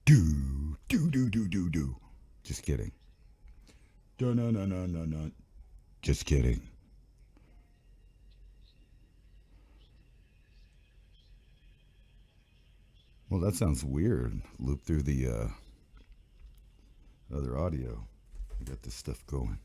Do. Just kidding. No. Just kidding. Well, that sounds weird. Loop through the other audio. I got this stuff going.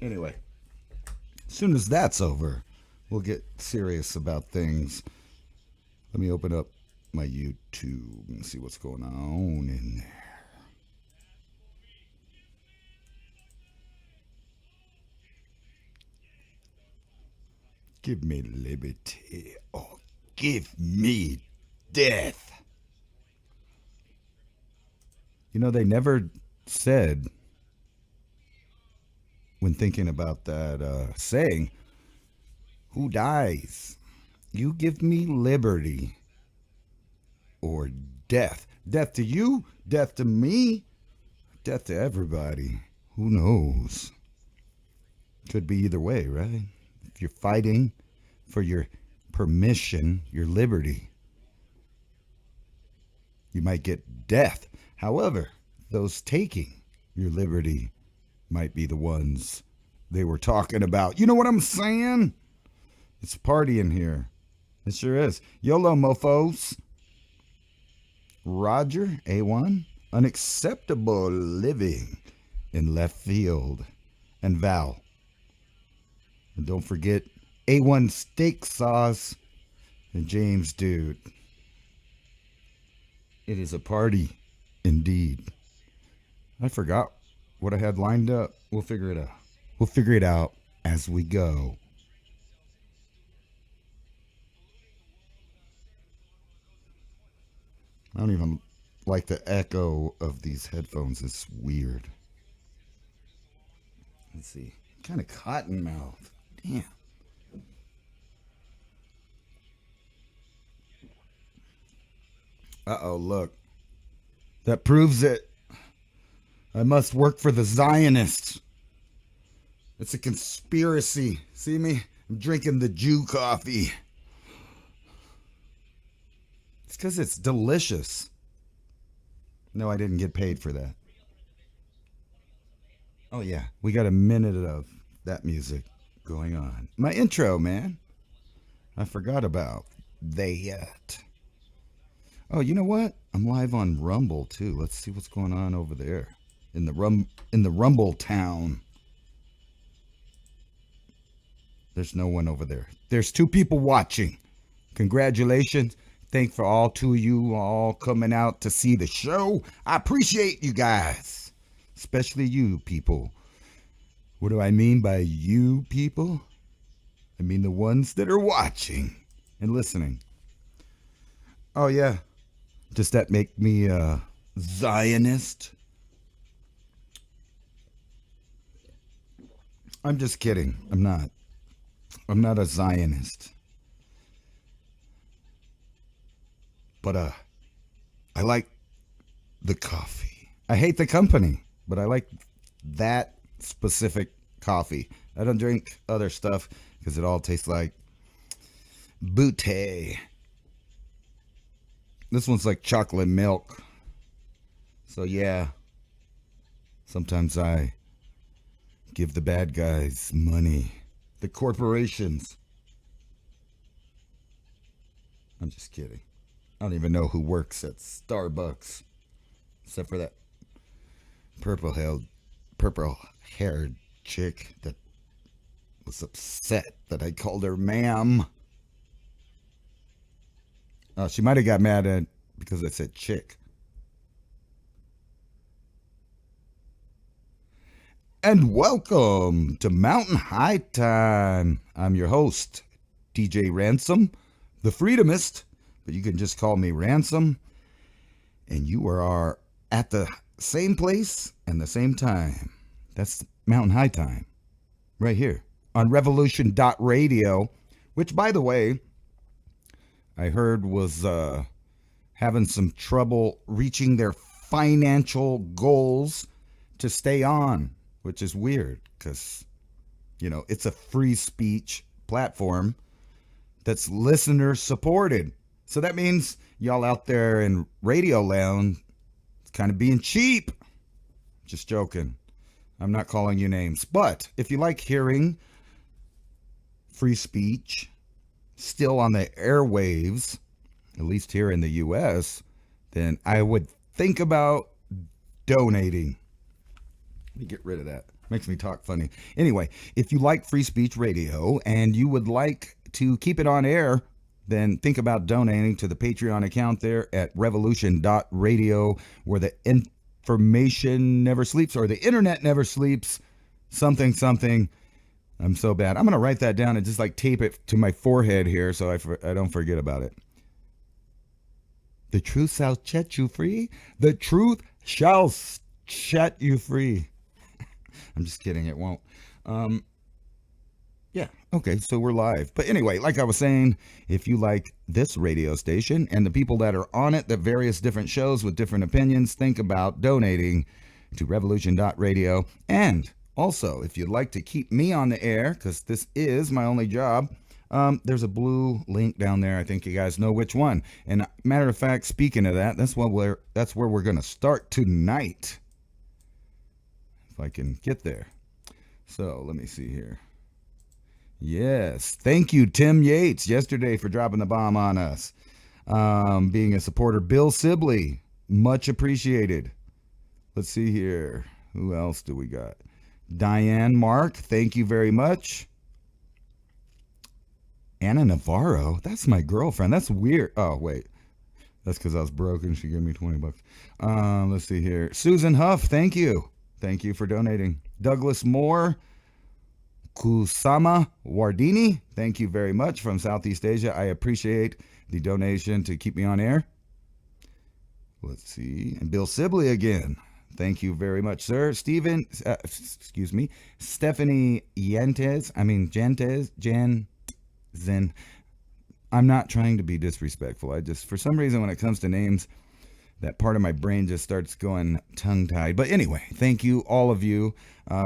Anyway, as soon as that's over, we'll get serious about things. Let me open up my YouTube and see what's going on in there. Give me liberty or give me death. You know, they never said, when thinking about that saying, who dies? You give me liberty or death. Death to you, death to me, death to everybody. Who knows? Could be either way, right? If you're fighting for your permission, your liberty, you might get death. However, those taking your liberty might be the ones they were talking about. You know what I'm saying? It's a party in here. It sure is. YOLO, mofos. Roger, A1. Unacceptable living in left field. And Val. And don't forget A1 steak sauce and James, dude. It is a party indeed. I forgot what I had lined up. We'll figure it out. We'll figure it out as we go. I don't even like the echo of these headphones. It's weird. Let's see. Kind of cotton mouth. Damn. Uh-oh, look. That proves it. I must work for the Zionists. It's a conspiracy. See me? I'm drinking the Jew coffee. It's because it's delicious. No, I didn't get paid for that. Oh, yeah. We got a minute of that music going on. My intro, man. I forgot about that. Oh, you know what? I'm live on Rumble too. Let's see what's going on over there in the Rumble town. There's no one over there. There's 2 people watching. Congratulations. Thank for all 2 of you all coming out to see the show. I appreciate you guys, especially you people. What do I mean by you people? I mean the ones that are watching and listening. Oh, yeah. Does that make me a Zionist? I'm just kidding. I'm not. I'm not a Zionist. But I like the coffee. I hate the company, but I like that specific coffee. I don't drink other stuff because it all tastes like booty. This one's like chocolate milk. So yeah, sometimes I give the bad guys money. The corporations. I'm just kidding. I don't even know who works at Starbucks. Except for that purple-haired chick that was upset that I called her ma'am. She might have got mad at because I said chick. And welcome to Mountain High Time. I'm your host, DJ Ransom, the Freedomist, but you can just call me Ransom. And you are at the same place and the same time. That's Mountain High Time, right here on Revolution.Radio, which, by the way, I heard was having some trouble reaching their financial goals to stay on. which is weird because, it's a free speech platform that's listener supported. So that means y'all out there in Radio Land kind of being cheap. Just joking. I'm not calling you names. But if you like hearing free speech still on the airwaves, at least here in the U.S., then I would think about donating. Let me get rid of that. Makes me talk funny. Anyway, if you like free speech radio and you would like to keep it on air, then think about donating to the Patreon account there at Revolution.Radio, where the information never sleeps, or the internet never sleeps. Something. I'm so bad. I'm going to write that down and just tape it to my forehead here so I don't forget about it. The truth shall set you free. The truth shall set you free. I'm just kidding. It won't. Yeah. Okay. So we're live. But anyway, like I was saying, if you like this radio station and the people that are on it, the various different shows with different opinions, think about donating to Revolution.Radio. And also, if you'd like to keep me on the air, because this is my only job, there's a blue link down there. I think you guys know which one. And matter of fact, speaking of that, that's where we're going to start tonight. If I can get there. So let me see here. Yes. Thank you, Tim Yates, yesterday for dropping the bomb on us. Being a supporter. Bill Sibley, much appreciated. Let's see here. Who else do we got? Diane Mark, thank you very much. Anna Navarro, that's my girlfriend. That's weird. Oh, wait. That's because I was broken. She gave me $20. Let's see here. Susan Huff, thank you. Thank you for donating. Douglas Moore, Kusama Wardini, thank you very much from Southeast Asia. I appreciate the donation to keep me on air. Let's see. And Bill Sibley again. Thank you very much, sir. Stephanie Janzen. I'm not trying to be disrespectful. I just, for some reason, when it comes to names, that part of my brain just starts going tongue-tied. But anyway, thank you, all of you,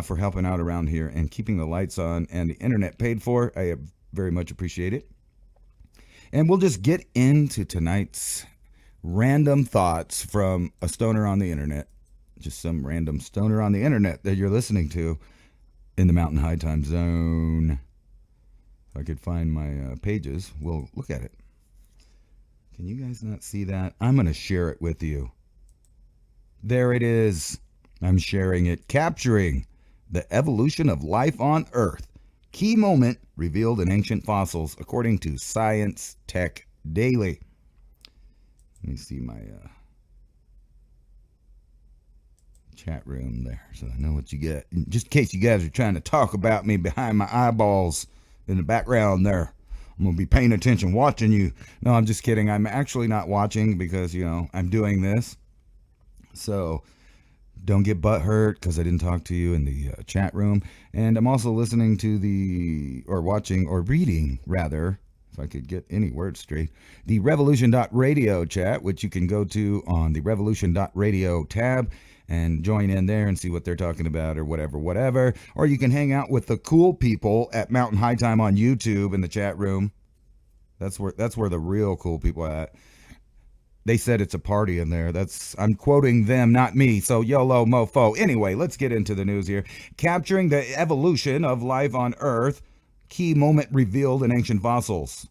for helping out around here and keeping the lights on and the internet paid for. I very much appreciate it. And we'll just get into tonight's random thoughts from a stoner on the internet. Just some random stoner on the internet that you're listening to in the Mountain High Time Zone. If I could find my pages, we'll look at it. Can you guys not see that? I'm going to share it with you. There it is. I'm sharing it. Capturing the evolution of life on Earth. Key moment revealed in ancient fossils, according to Science Tech Daily. Let me see my chat room there so I know what you get. Just in case you guys are trying to talk about me behind my eyeballs in the background there. I'm going to be paying attention, watching you. No, I'm just kidding. I'm actually not watching because, I'm doing this. So don't get butthurt because I didn't talk to you in the chat room. And I'm also listening to watching or reading, rather, if I could get any words straight, the Revolution.Radio chat, which you can go to on the Revolution.Radio tab and join in there and see what they're talking about or whatever. Or you can hang out with the cool people at Mountain High Time on YouTube in the chat room. That's where the real cool people are at. They said it's a party in there. I'm quoting them, not me. So YOLO mofo. Anyway, let's get into the news here. Capturing the evolution of life on Earth. Key moment revealed in ancient fossils.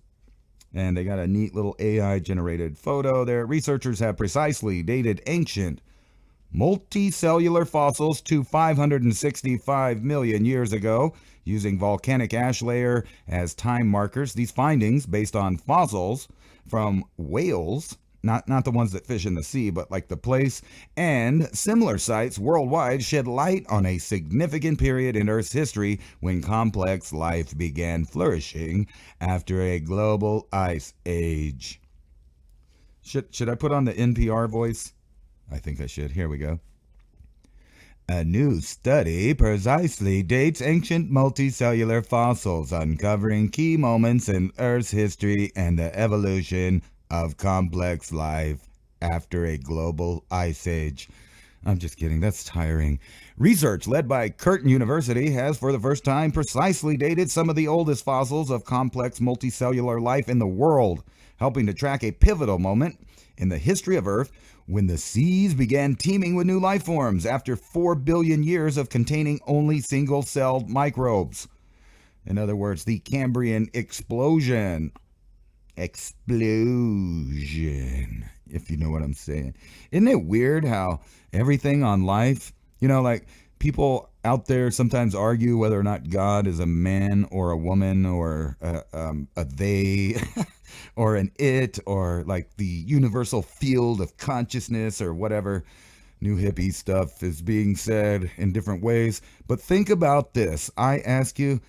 And they got a neat little AI generated photo there. Researchers have precisely dated ancient multicellular fossils to 565 million years ago, using volcanic ash layer as time markers. These findings, based on fossils from whales, not the ones that fish in the sea, but like the place, and similar sites worldwide, shed light on a significant period in Earth's history when complex life began flourishing after a global ice age. Should I put on the NPR voice? I think I should. Here we go. A new study precisely dates ancient multicellular fossils, uncovering key moments in Earth's history and the evolution of complex life after a global ice age. I'm just kidding. That's tiring. Research led by Curtin University has for the first time precisely dated some of the oldest fossils of complex multicellular life in the world, helping to track a pivotal moment in the history of Earth when the seas began teeming with new life forms after 4 billion years of containing only single-celled microbes. In other words, the Cambrian explosion. Explosion, if you know what I'm saying. Isn't it weird how everything on life, like people out there sometimes argue whether or not God is a man or a woman or a they or an it or like the universal field of consciousness or whatever new hippie stuff is being said in different ways. But think about this. I ask you,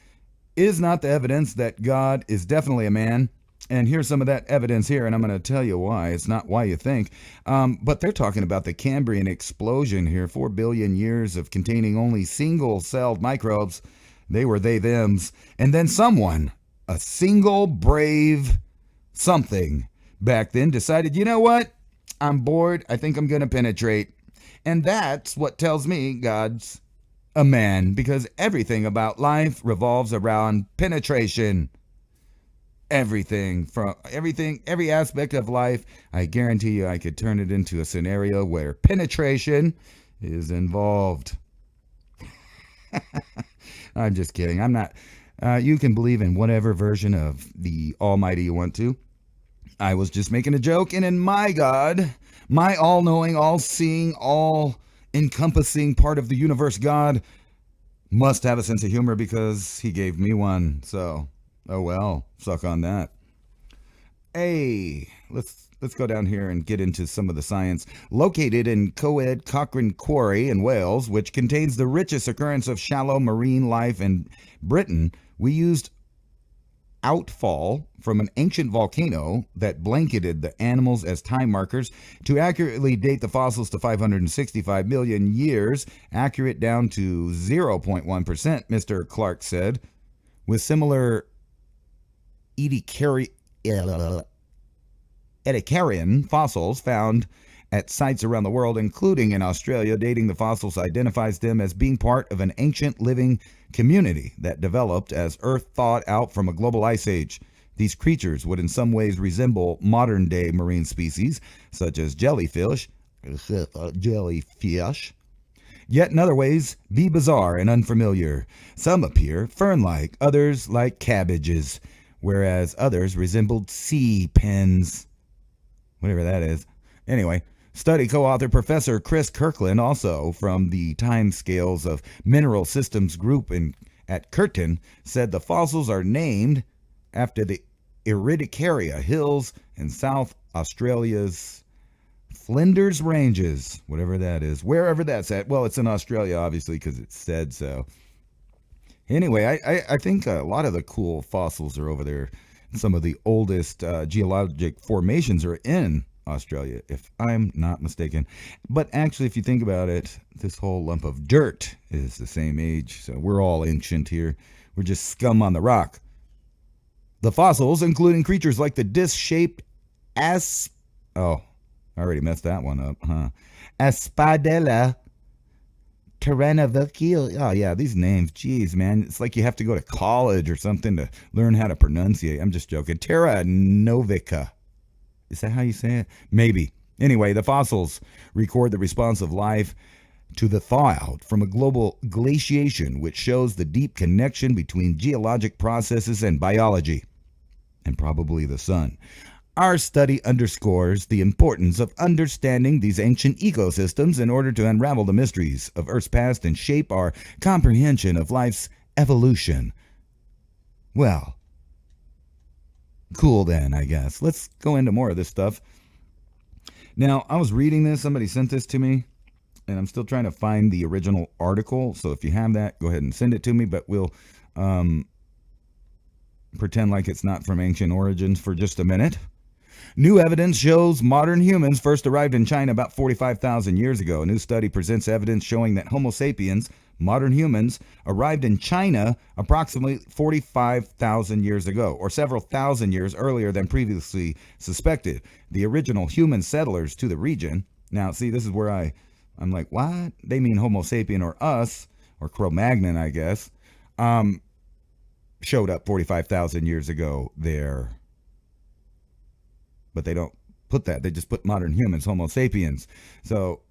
is not the evidence that God is definitely a man? And here's some of that evidence here, and I'm going to tell you why. It's not why you think. But they're talking about the Cambrian explosion here, 4 billion years of containing only single-celled microbes. They were they-thems. And then someone, a single brave something back then, decided, you know what? I'm bored. I think I'm going to penetrate. And that's what tells me God's a man, because everything about life revolves around penetration. Every aspect of life, I guarantee you I could turn it into a scenario where penetration is involved. I'm just kidding. I'm not. You can believe in whatever version of the Almighty you want to. I was just making a joke, and in my God, my all-knowing, all-seeing, all-encompassing part of the universe God must have a sense of humor because he gave me one, so... oh well, suck on that. Hey, let's go down here and get into some of the science. Located in Coed Cochrane Quarry in Wales, which contains the richest occurrence of shallow marine life in Britain, we used outfall from an ancient volcano that blanketed the animals as time markers to accurately date the fossils to 565 million years, accurate down to 0.1%, Mr. Clark said. With similar Ediacaran fossils found at sites around the world, including in Australia. Dating the fossils identifies them as being part of an ancient living community that developed as Earth thawed out from a global ice age. These creatures would in some ways resemble modern-day marine species, such as jellyfish, yet in other ways be bizarre and unfamiliar. Some appear fern-like, others like cabbages, whereas others resembled sea pens, whatever that is. Anyway, study co-author Professor Chris Kirkland, also from the Timescales of Mineral Systems Group at Curtin, said the fossils are named after the Iridicaria Hills in South Australia's Flinders Ranges, whatever that is, wherever that's at. Well, it's in Australia, obviously, because it said so. Anyway, I think a lot of the cool fossils are over there. Some of the oldest geologic formations are in Australia, if I'm not mistaken. But actually, if you think about it, this whole lump of dirt is the same age, so we're all ancient here. We're just scum on the rock. The fossils, including creatures like the disc-shaped I already messed that one up, huh? Aspadella Tyrannovichil. Oh, yeah, these names. Jeez, man. It's like you have to go to college or something to learn how to pronunciate. I'm just joking. Terra Novica. Is that how you say it? Maybe. Anyway, the fossils record the response of life to the thaw-out from a global glaciation, which shows the deep connection between geologic processes and biology, and probably the sun. Our study underscores the importance of understanding these ancient ecosystems in order to unravel the mysteries of Earth's past and shape our comprehension of life's evolution. Well, cool then, I guess. Let's go into more of this stuff. Now, I was reading this. Somebody sent this to me, and I'm still trying to find the original article. So if you have that, go ahead and send it to me, but we'll pretend like it's not from ancient origins for just a minute. New evidence shows modern humans first arrived in China about 45,000 years ago. A new study presents evidence showing that Homo sapiens, modern humans, arrived in China approximately 45,000 years ago, or several thousand years earlier than previously suspected. The original human settlers to the region. Now, see, this is where I I'm like, what? They mean Homo sapien or us, or Cro-Magnon, I guess, showed up 45,000 years ago there. But they don't put that. They just put modern humans, Homo sapiens. So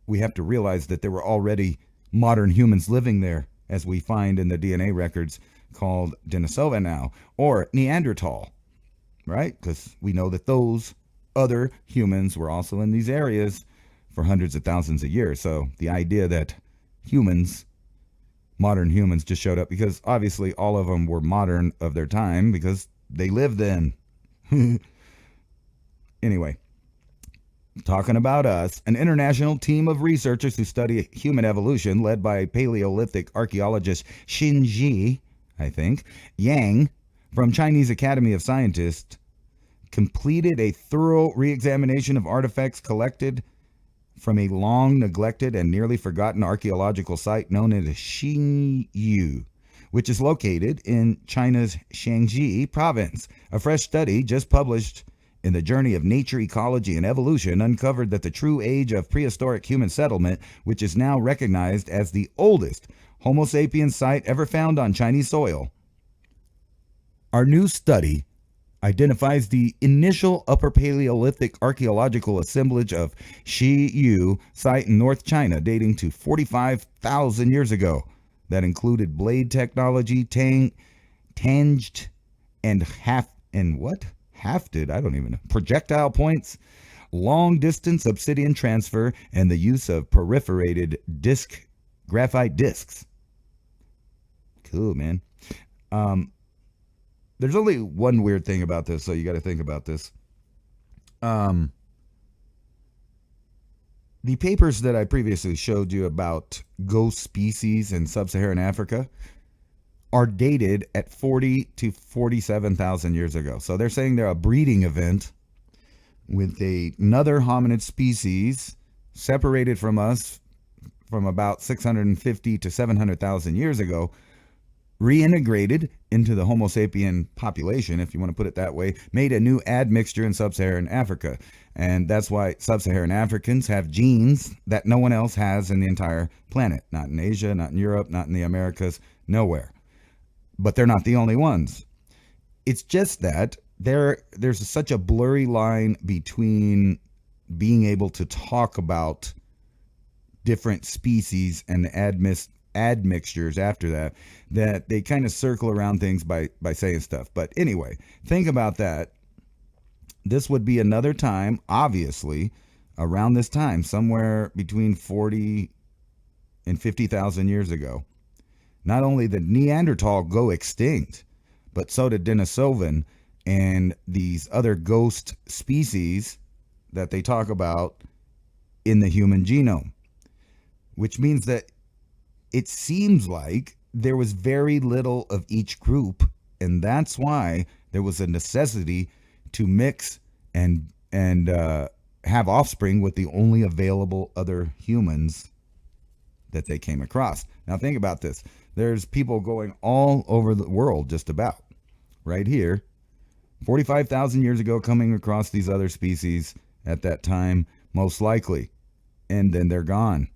we have to realize that there were already modern humans living there, as we find in the DNA records called Denisova now, or Neanderthal, right? Because we know that those other humans were also in these areas for hundreds of thousands of years. So the idea that humans, modern humans, just showed up, because obviously all of them were modern of their time because they lived then. Anyway, talking about us, an international team of researchers who study human evolution, led by Paleolithic archaeologist Xinji, I think, Yang, from Chinese Academy of Scientists, completed a thorough re-examination of artifacts collected from a long neglected and nearly forgotten archaeological site known as Xinyu, which is located in China's Shaanxi province. A fresh study just published in the Journey of Nature, Ecology, and Evolution uncovered that the true age of prehistoric human settlement, which is now recognized as the oldest Homo sapiens site ever found on Chinese soil. Our new study identifies the initial Upper Paleolithic archaeological assemblage of Xiyu site in North China, dating to 45,000 years ago. That included blade technology, tanged and hafted, I don't even know, projectile points, long distance obsidian transfer, and the use of perforated graphite discs. Cool, man. There's only one weird thing about this, so you got to think about this. The papers that I previously showed you about ghost species in sub-Saharan Africa are dated at 40 to 47,000 years ago. So they're saying they're a breeding event with another hominid species separated from us from about 650 to 700,000 years ago, reintegrated into the Homo sapien population, if you want to put it that way, made a new admixture in sub-Saharan Africa. And that's why sub-Saharan Africans have genes that no one else has in the entire planet. Not in Asia, not in Europe, not in the Americas, nowhere. But they're not the only ones. It's just that there's such a blurry line between being able to talk about different species and the admixtures after that they kind of circle around things by saying stuff. But anyway, think about that. This would be another time, obviously, around this time, somewhere between 40 and 50,000 years ago. Not only did Neanderthal go extinct, but so did Denisovan and these other ghost species that they talk about in the human genome. Which means that it seems like there was very little of each group, and that's why there was a necessity to mix and have offspring with the only available other humans that they came across. Now think about this. There's people going all over the world just about right here, 45,000 years ago, coming across these other species at that time, most likely, and then they're gone.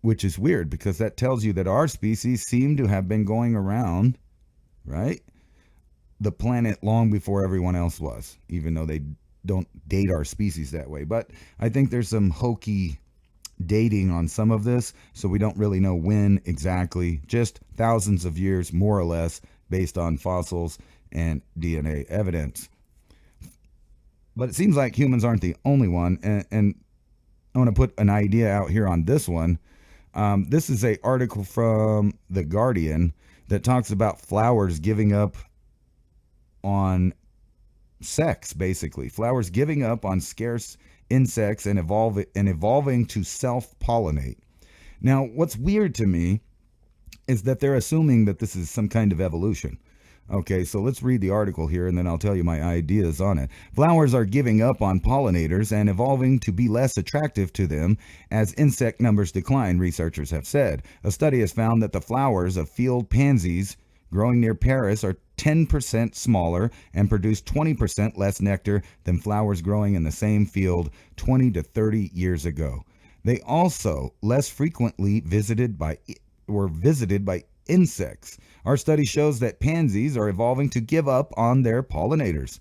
Which is weird, because that tells you that our species seem to have been going around, right, the planet long before everyone else was, even though they don't date our species that way. But I think there's some hokey dating on some of this, so we don't really know when exactly, just thousands of years, more or less, based on fossils and DNA evidence. But it seems like humans aren't the only one, and I want to put an idea out here on this one. This is an article from The Guardian that talks about flowers giving up on sex, basically. Flowers giving up on scarce insects and evolving to self-pollinate. Now, what's weird to me is that they're assuming that this is some kind of evolution. Okay, so let's read the article here, and then I'll tell you my ideas on it. Flowers are giving up on pollinators and evolving to be less attractive to them as insect numbers decline, researchers have said. A study has found that the flowers of field pansies growing near Paris are 10% smaller and produce 20% less nectar than flowers growing in the same field 20 to 30 years ago. They also less frequently visited by insects. Our study shows that pansies are evolving to give up on their pollinators.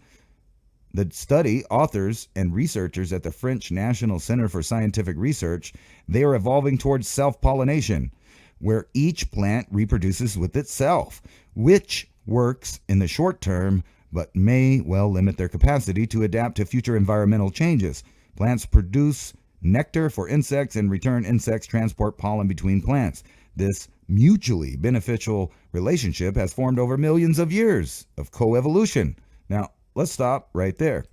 The study authors and researchers at the French National Center for Scientific Research, they are evolving towards self-pollination, where each plant reproduces with itself, which works in the short term, but may well limit their capacity to adapt to future environmental changes. Plants produce nectar for insects, and return insects transport pollen between plants. This mutually beneficial relationship has formed over millions of years of coevolution. Now, let's stop right there.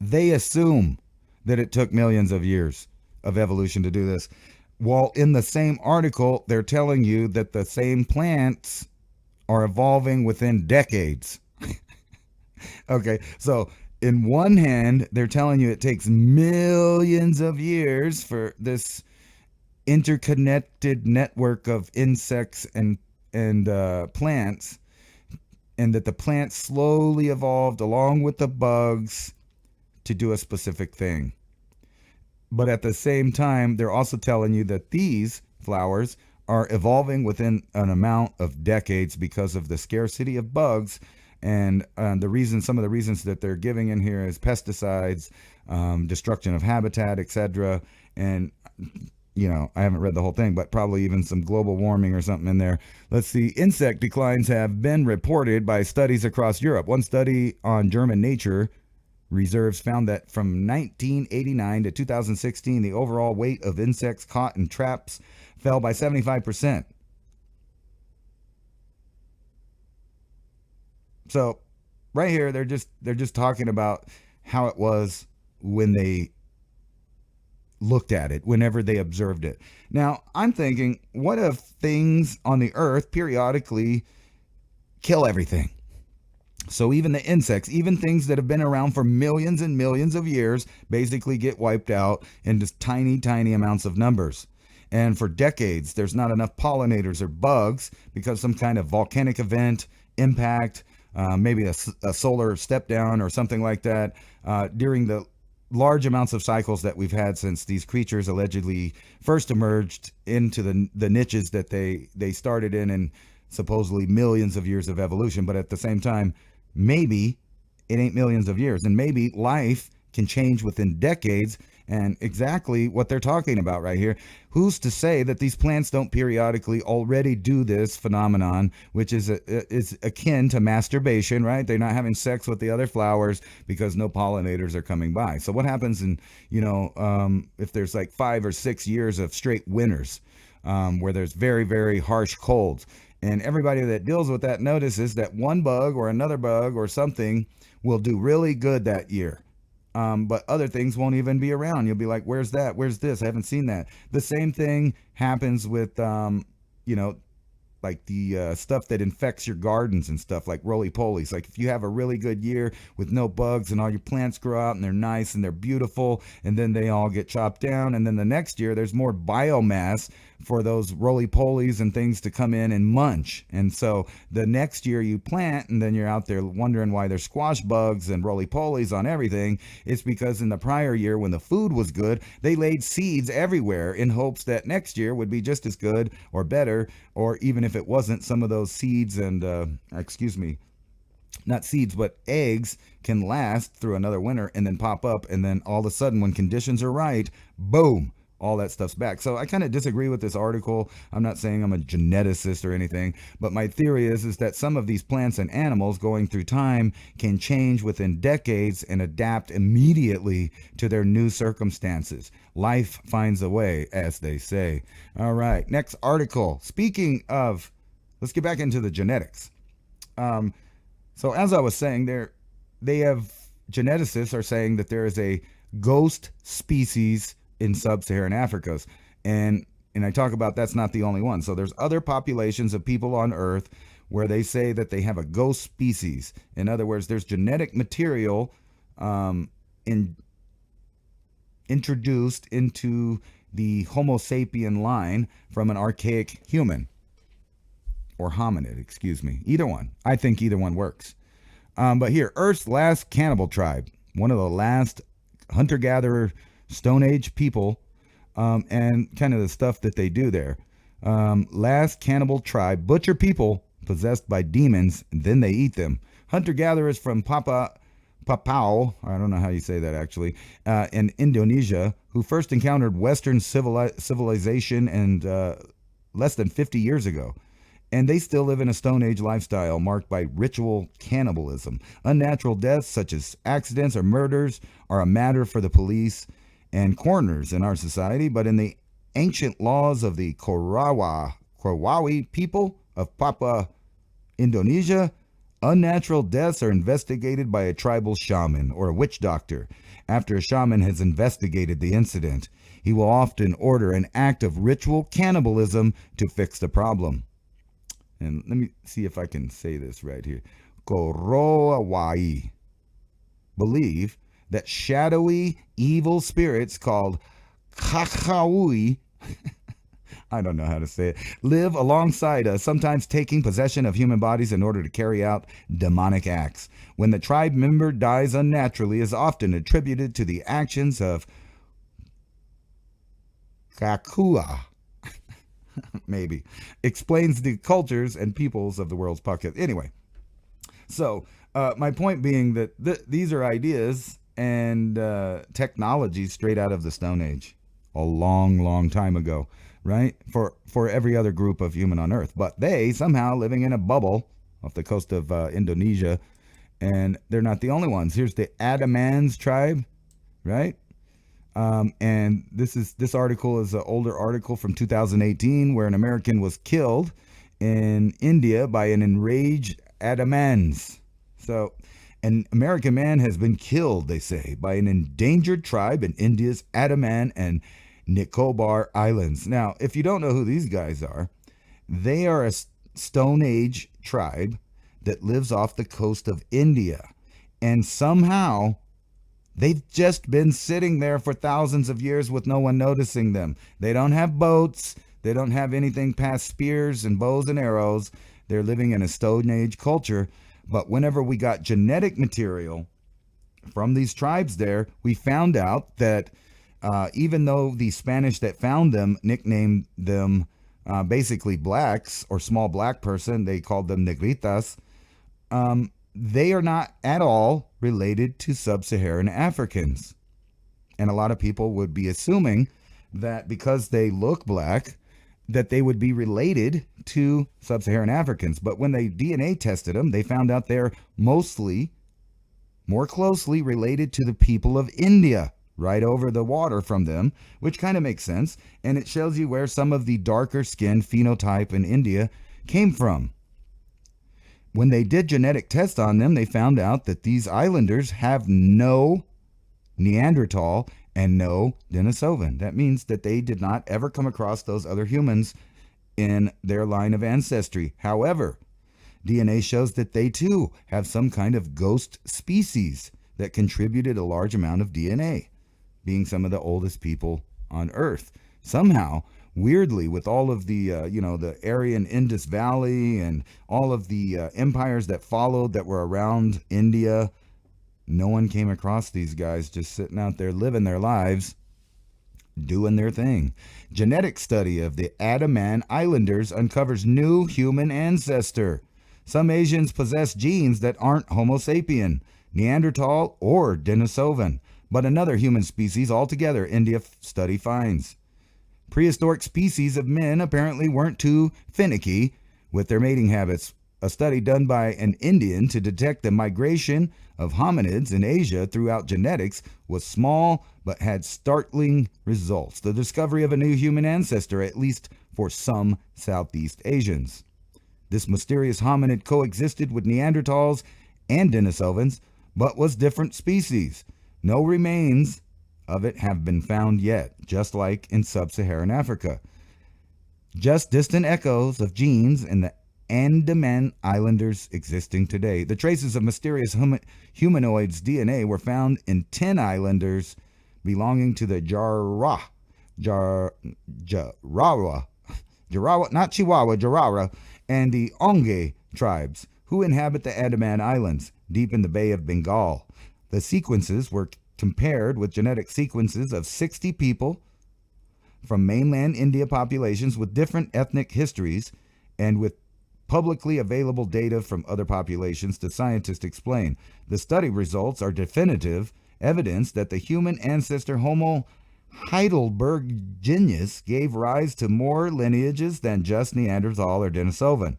They assume that it took millions of years of evolution to do this, while in the same article, they're telling you that the same plants are evolving within decades. Okay, so in one hand, they're telling you it takes millions of years for this interconnected network of insects and plants, and that the plants slowly evolved along with the bugs to do a specific thing. But at the same time, they're also telling you that these flowers are evolving within an amount of decades because of the scarcity of bugs. And some of the reasons that they're giving in here is pesticides, destruction of habitat, etc. And, I haven't read the whole thing, but probably even some global warming or something in there. Let's see. Insect declines have been reported by studies across Europe. One study on German nature reserves found that from 1989 to 2016, the overall weight of insects caught in traps fell by 75%. So right here, they're just talking about how it was when they looked at it, whenever they observed it. Now, I'm thinking, what if things on the earth periodically kill everything? So even the insects, even things that have been around for millions and millions of years, basically get wiped out in just tiny, tiny amounts of numbers. And for decades, there's not enough pollinators or bugs because some kind of volcanic event, impact, maybe a solar step down or something like that, during the large amounts of cycles that we've had since these creatures allegedly first emerged into the niches that they started in supposedly millions of years of evolution. But at the same time, maybe it ain't millions of years, and maybe life can change within decades. And exactly what they're talking about right here. Who's to say that these plants don't periodically already do this phenomenon, which is akin to masturbation, right? They're not having sex with the other flowers because no pollinators are coming by. So what happens in, if there's like 5 or 6 years of straight winters, where there's very, very harsh colds, and everybody that deals with that notices that one bug or another bug or something will do really good that year. But other things won't even be around. You'll be like, where's that? Where's this? I haven't seen that. The same thing happens with, like the stuff that infects your gardens and stuff, like roly-polies. Like if you have a really good year with no bugs and all your plants grow out and they're nice and they're beautiful, and then they all get chopped down, and then the next year there's more biomass for those roly-polies and things to come in and munch. And so the next year you plant, and then you're out there wondering why there's squash bugs and roly-polies on everything. It's because in the prior year, when the food was good, they laid seeds everywhere in hopes that next year would be just as good or better, or even if it wasn't, some of those seeds and not seeds, but eggs can last through another winter and then pop up, and then all of a sudden when conditions are right, boom, all that stuff's back. So I kind of disagree with this article. I'm not saying I'm a geneticist or anything, but my theory is that some of these plants and animals going through time can change within decades and adapt immediately to their new circumstances. Life finds a way, as they say. All right, next article. Speaking of, let's get back into the genetics. So as I was saying, geneticists are saying that there is a ghost species in sub-Saharan Africa, and I talk about that's not the only one. So there's other populations of people on Earth where they say that they have a ghost species. In other words, there's genetic material introduced into the Homo sapien line from an archaic human, or hominid, excuse me. Either one. I think either one works. But here, Earth's last cannibal tribe, one of the last hunter-gatherer Stone Age people, and kind of the stuff that they do there. Last cannibal tribe butcher people possessed by demons, and then they eat them. Hunter-gatherers from Papau, I don't know how you say that actually, in Indonesia, who first encountered Western civilization and less than 50 years ago. And they still live in a Stone Age lifestyle marked by ritual cannibalism. Unnatural deaths, such as accidents or murders, are a matter for the police and coroners in our society, but in the ancient laws of the Korawi people of Papua, Indonesia, unnatural deaths are investigated by a tribal shaman or a witch doctor. After a shaman has investigated the incident, he will often order an act of ritual cannibalism to fix the problem. And let me see if I can say this right here. Korawai believe that shadowy evil spirits called Kakaui I don't know how to say it, live alongside us, sometimes taking possession of human bodies in order to carry out demonic acts. When the tribe member dies unnaturally, is often attributed to the actions of Kakua, maybe, explains the cultures and peoples of the world's pocket. Anyway, so my point being that these are ideas and technology straight out of the Stone Age, a long, long time ago. Right? For every other group of human on Earth. But they somehow living in a bubble off the coast of Indonesia, and they're not the only ones. Here's the Adamans tribe, right? And this article is an older article from 2018 where an American was killed in India by an enraged Adamans. So an American man has been killed, they say, by an endangered tribe in India's Andaman and Nicobar Islands. Now, if you don't know who these guys are, they are a Stone Age tribe that lives off the coast of India. And somehow, they've just been sitting there for thousands of years with no one noticing them. They don't have boats. They don't have anything past spears and bows and arrows. They're living in a Stone Age culture. But whenever we got genetic material from these tribes there, we found out that even though the Spanish that found them nicknamed them basically blacks or small black person, they called them negritas, they are not at all related to sub-Saharan Africans. And a lot of people would be assuming that because they look black, that they would be related to sub-Saharan Africans. But when they DNA tested them, they found out they're mostly more closely related to the people of India, right over the water from them, which kind of makes sense. And it shows you where some of the darker skin phenotype in India came from. When they did genetic tests on them, they found out that these islanders have no Neanderthal and no Denisovan. That means that they did not ever come across those other humans in their line of ancestry. However, DNA shows that they too have some kind of ghost species that contributed a large amount of DNA, being some of the oldest people on Earth. Somehow, weirdly, with all of the, the Aryan Indus Valley and all of the empires that followed that were around India, no one came across these guys just sitting out there living their lives, doing their thing. Genetic study of the Andaman Islanders uncovers new human ancestor. Some Asians possess genes that aren't Homo sapien, Neanderthal, or Denisovan, but another human species altogether, India study finds. Prehistoric species of men apparently weren't too finicky with their mating habits. A study done by an Indian to detect the migration of hominids in Asia throughout genetics was small but had startling results. The discovery of a new human ancestor, at least for some Southeast Asians. This mysterious hominid coexisted with Neanderthals and Denisovans, but was different species. No remains of it have been found yet, just like in sub-Saharan Africa. Just distant echoes of genes in the Andaman Islanders existing today. The traces of mysterious humanoids' DNA were found in 10 islanders belonging to the Jarawa, not Chihuahua, Jarawa, and the Onge tribes, who inhabit the Andaman Islands, deep in the Bay of Bengal. The sequences were compared with genetic sequences of 60 people from mainland India populations with different ethnic histories and with publicly available data from other populations, the scientists explain. The study results are definitive evidence that the human ancestor Homo heidelbergensis gave rise to more lineages than just Neanderthal or Denisovan.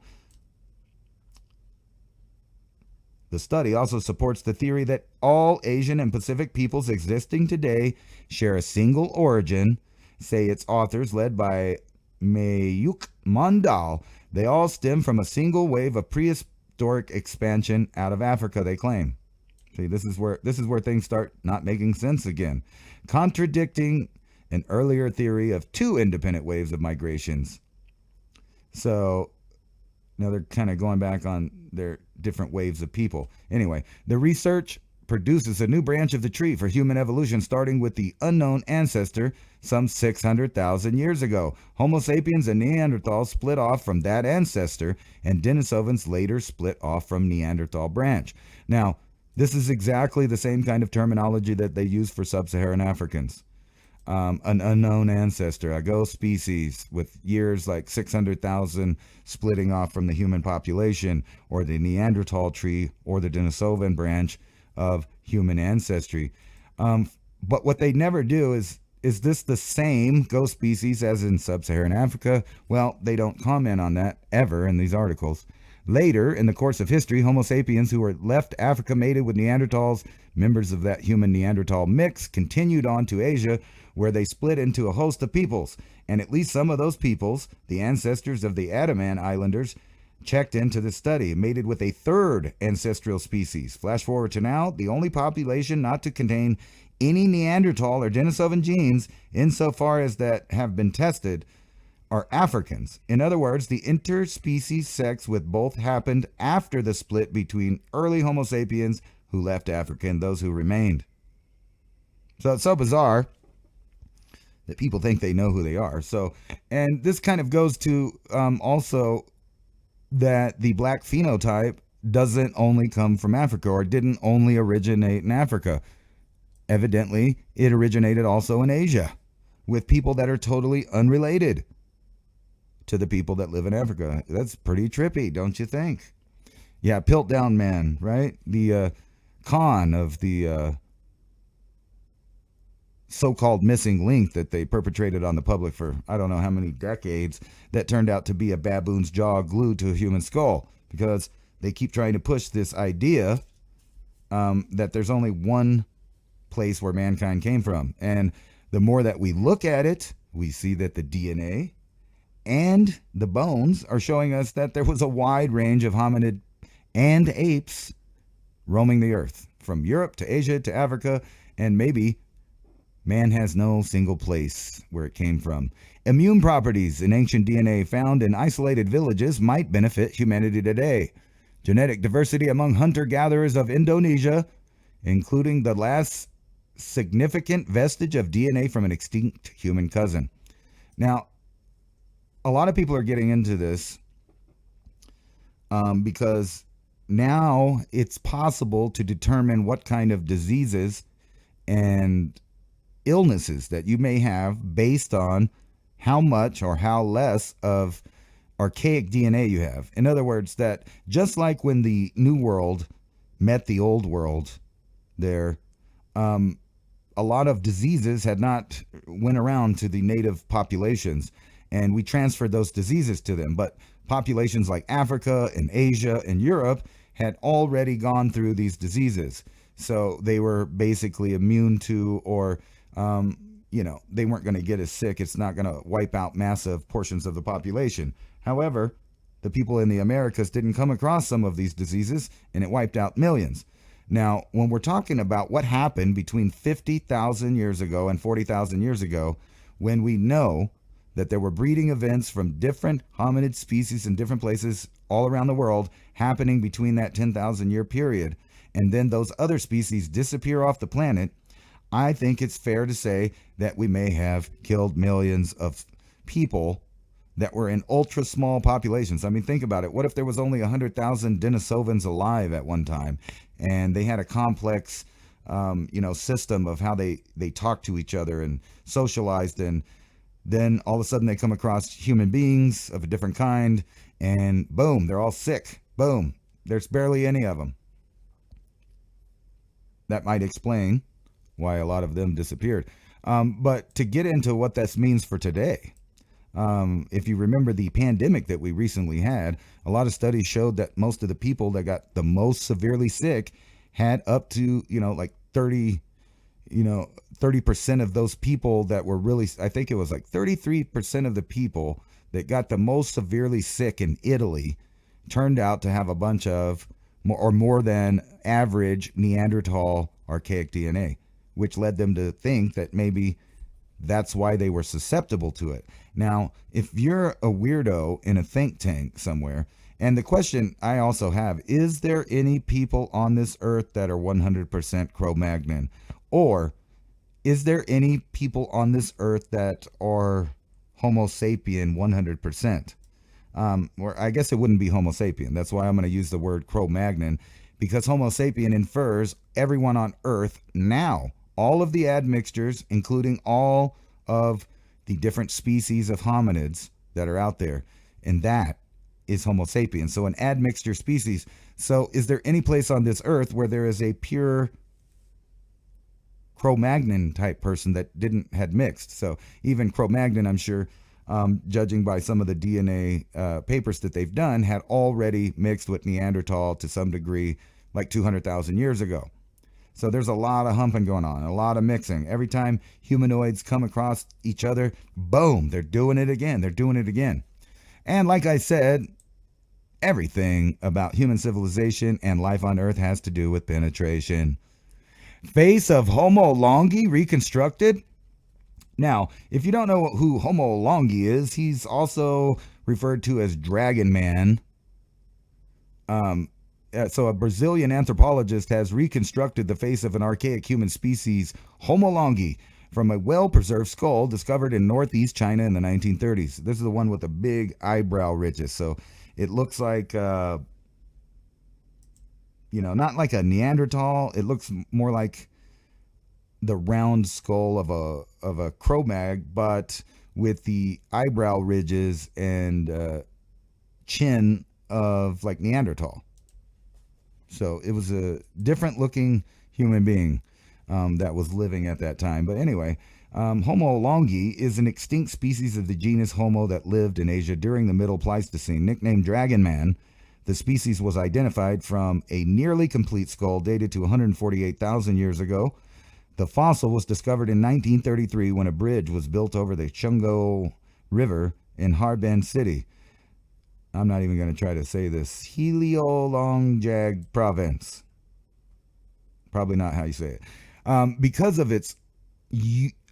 The study also supports the theory that all Asian and Pacific peoples existing today share a single origin, say its authors, led by Mayuk Mandal. They all stem from a single wave of prehistoric expansion out of Africa, they claim. See, this is where things start not making sense again, contradicting an earlier theory of two independent waves of migrations. So now they're kind of going back on their different waves of people. Anyway, the research produces a new branch of the tree for human evolution, starting with the unknown ancestor some 600,000 years ago. Homo sapiens and Neanderthals split off from that ancestor, and Denisovans later split off from Neanderthal branch. Now, this is exactly the same kind of terminology that they use for sub-Saharan Africans. An unknown ancestor, a ghost species with years like 600,000 splitting off from the human population, or the Neanderthal tree, or the Denisovan branch of human ancestry. But what they never do is this the same ghost species as in sub-Saharan Africa? Well, they don't comment on that ever in these articles. Later, in the course of history, Homo sapiens who were left Africa mated with Neanderthals, members of that human-Neanderthal mix, continued on to Asia, where they split into a host of peoples. And at least some of those peoples, the ancestors of the Andaman Islanders, checked into the study, mated with a third ancestral species. Flash forward to now, the only population not to contain any Neanderthal or Denisovan genes, insofar as that have been tested, are Africans. In other words, the interspecies sex with both happened after the split between early Homo sapiens who left Africa and those who remained. So it's so bizarre that people think they know who they are. So, and this kind of goes to also that the black phenotype doesn't only come from Africa, or didn't only originate in Africa. Evidently, it originated also in Asia with people that are totally unrelated to the people that live in Africa. That's pretty trippy, don't you think? Yeah, Piltdown Man, right? The con of the so-called missing link that they perpetrated on the public for I don't know how many decades, that turned out to be a baboon's jaw glued to a human skull, because they keep trying to push this idea that there's only one place where mankind came from. And the more that we look at it, we see that the DNA and the bones are showing us that there was a wide range of hominid and apes roaming the earth, from Europe to Asia to Africa, and maybe man has no single place where it came from. Immune properties in ancient DNA found in isolated villages might benefit humanity today. Genetic diversity among hunter-gatherers of Indonesia, including the last significant vestige of DNA from an extinct human cousin. Now, a lot of people are getting into this because now it's possible to determine what kind of diseases and illnesses that you may have based on how much or how less of archaic DNA you have. In other words, that just like when the New World met the Old World there, a lot of diseases had not went around to the native populations, and we transferred those diseases to them. But populations like Africa and Asia and Europe had already gone through these diseases. So they were basically immune to, or, they weren't going to get as sick. It's not going to wipe out massive portions of the population. However, the people in the Americas didn't come across some of these diseases, and it wiped out millions. Now, when we're talking about what happened between 50,000 years ago and 40,000 years ago, when we know that there were breeding events from different hominid species in different places all around the world happening between that 10,000 year period, and then those other species disappear off the planet, I think it's fair to say that we may have killed millions of people that were in ultra small populations. I mean, think about it. What if there was only 100,000 Denisovans alive at one time, and they had a complex, system of how they talked to each other and socialized, and Then all of a sudden they come across human beings of a different kind, and boom, they're all sick. Boom, there's barely any of them. That might explain why a lot of them disappeared. But to get into what this means for today, if you remember the pandemic that we recently had, a lot of studies showed that most of the people that got the most severely sick had up to, like 30% of those people that were really, I think it was like 33% of the people that got the most severely sick in Italy turned out to have a bunch of more than average Neanderthal archaic DNA, which led them to think that maybe that's why they were susceptible to it. Now, if you're a weirdo in a think tank somewhere, and the question I also have, is there any people on this earth that are 100% Cro-Magnon? Or is there any people on this earth that are Homo sapien 100%? Or I guess it wouldn't be Homo sapien. That's why I'm going to use the word Cro-Magnon, because Homo sapien infers everyone on earth now. All of the admixtures, including all of the different species of hominids that are out there. And that is Homo sapiens. So an admixture species. So is there any place on this earth where there is a pure Cro-Magnon type person that had mixed? So even Cro-Magnon, I'm sure, judging by some of the DNA papers that they've done, had already mixed with Neanderthal to some degree, like 200,000 years ago. So there's a lot of humping going on, a lot of mixing. Every time humanoids come across each other, boom, they're doing it again. They're doing it again. And like I said, everything about human civilization and life on Earth has to do with penetration. Face of Homo longi reconstructed. Now, if you don't know who Homo longi is, he's also referred to as Dragon Man. So a Brazilian anthropologist has reconstructed the face of an archaic human species, Homo longi, from a well-preserved skull discovered in northeast China in the 1930s. This is the one with the big eyebrow ridges. So it looks like, not like a Neanderthal. It looks more like the round skull of a Cro-Mag, but with the eyebrow ridges and chin of like Neanderthal. So it was a different looking human being that was living at that time. But anyway, Homo longi is an extinct species of the genus Homo that lived in Asia during the Middle Pleistocene. Nicknamed Dragon Man, the species was identified from a nearly complete skull dated to 148,000 years ago. The fossil was discovered in 1933 when a bridge was built over the Chungo River in Harbin City. I'm not even going to try to say this. Heilongjiang province. Probably not how you say it. Because of its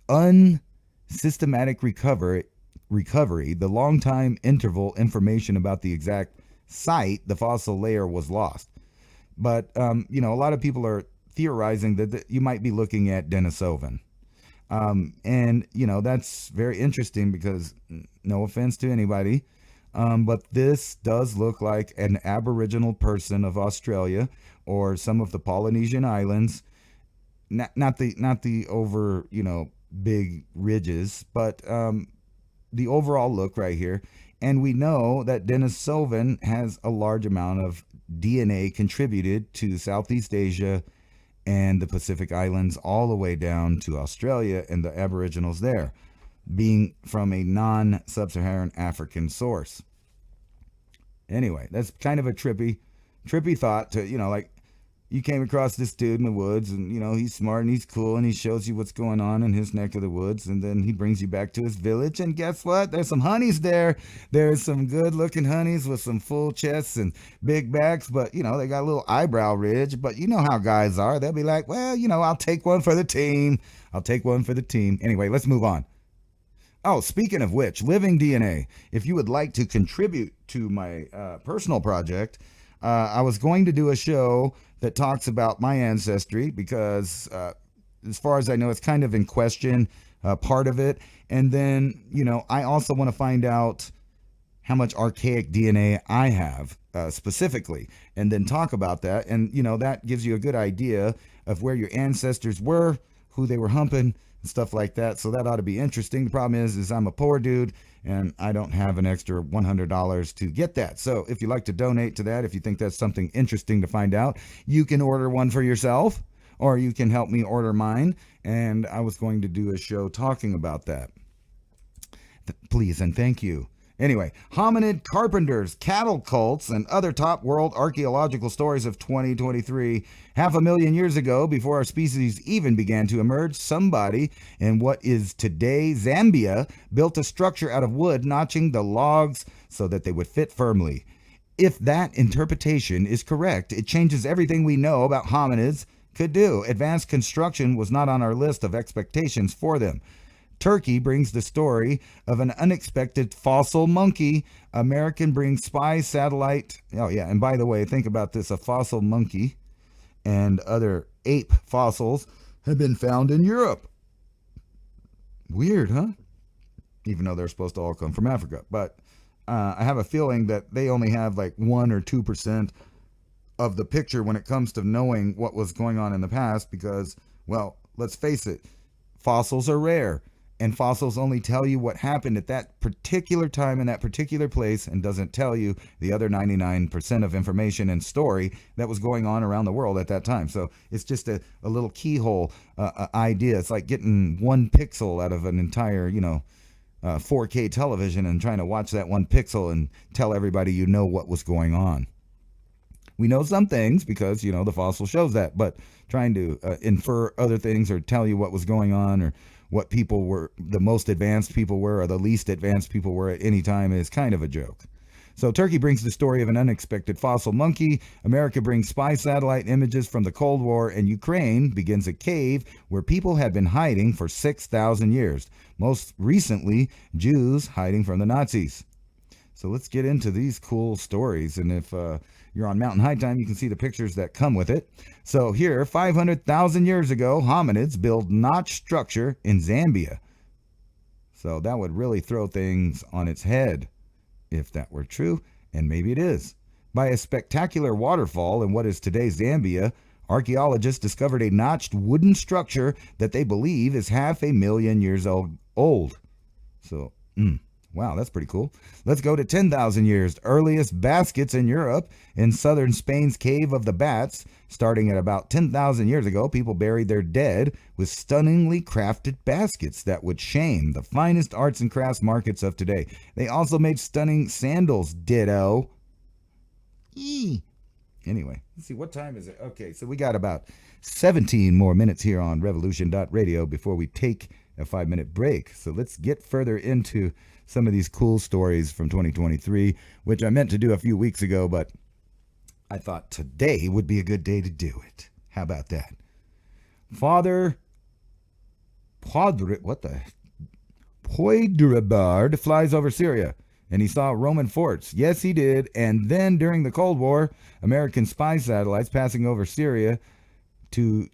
unsystematic recovery, the long time interval information about the exact site, the fossil layer was lost. But, a lot of people are theorizing that you might be looking at Denisovan. And, that's very interesting because, no offense to anybody, but this does look like an Aboriginal person of Australia or some of the Polynesian islands. Not the over, big ridges, but the overall look right here. And we know that Denisovan has a large amount of DNA contributed to Southeast Asia and the Pacific Islands all the way down to Australia and the Aboriginals there, being from a non-sub-Saharan African source. Anyway, that's kind of a trippy thought to, like you came across this dude in the woods and, he's smart and he's cool and he shows you what's going on in his neck of the woods. And then he brings you back to his village. And guess what? There's some honeys there. There's some good looking honeys with some full chests and big backs. But, they got a little eyebrow ridge. But you know how guys are. They'll be like, well, I'll take one for the team. Anyway, let's move on. Oh, speaking of which, living DNA. If you would like to contribute to my personal project, I was going to do a show that talks about my ancestry because, as far as I know, it's kind of in question, part of it. And then, I also want to find out how much archaic DNA I have specifically, and then talk about that. And, that gives you a good idea of where your ancestors were, who they were humping, stuff like that. So that ought to be interesting. The problem is I'm a poor dude and I don't have an extra $100 to get that. So if you'd like to donate to that, if you think that's something interesting to find out, you can order one for yourself or you can help me order mine. And I was going to do a show talking about that. Please and thank you. Anyway, hominid carpenters, cattle cults, and other top world archaeological stories of 2023. 500,000 years ago, before our species even began to emerge, somebody in what is today Zambia built a structure out of wood, notching the logs so that they would fit firmly. If that interpretation is correct, it changes everything we know about hominids could do. Advanced construction was not on our list of expectations for them. Turkey brings the story of an unexpected fossil monkey. American brings spy satellite. Oh, yeah. And by the way, think about this. A fossil monkey and other ape fossils have been found in Europe. Weird, huh? Even though they're supposed to all come from Africa. But I have a feeling that they only have like 1 or 2% of the picture when it comes to knowing what was going on in the past because, well, let's face it, fossils are rare. And fossils only tell you what happened at that particular time in that particular place and doesn't tell you the other 99% of information and story that was going on around the world at that time. So it's just a little keyhole idea. It's like getting 1 pixel out of an entire, 4K television and trying to watch that 1 pixel and tell everybody you know what was going on. We know some things because, the fossil shows that, but trying to infer other things or tell you what was going on or what people were, the most advanced people were or the least advanced people were at any time is kind of a joke. So Turkey brings the story of an unexpected fossil monkey. America brings spy satellite images from the Cold War, and Ukraine begins a cave where people had been hiding for 6,000 years. Most recently, Jews hiding from the Nazis. So let's get into these cool stories. And if you're on Mountain High Time, you can see the pictures that come with it. So here, 500,000 years ago, hominids built notch structure in Zambia. So that would really throw things on its head if that were true, and maybe it is. By a spectacular waterfall in what is today Zambia, archaeologists discovered a notched wooden structure that they believe is 500,000 years old. So, wow, that's pretty cool. Let's go to 10,000 years. Earliest baskets in Europe. In southern Spain's Cave of the Bats, starting at about 10,000 years ago, people buried their dead with stunningly crafted baskets that would shame the finest arts and crafts markets of today. They also made stunning sandals, ditto. Anyway, let's see, what time is it? Okay, so we got about 17 more minutes here on Revolution.Radio before we take a 5-minute break. So let's get further into some of these cool stories from 2023, which I meant to do a few weeks ago, but I thought today would be a good day to do it. How about that? Poidrabard flies over Syria, and he saw Roman forts. Yes, he did. And then during the Cold War, American spy satellites passing over Syria to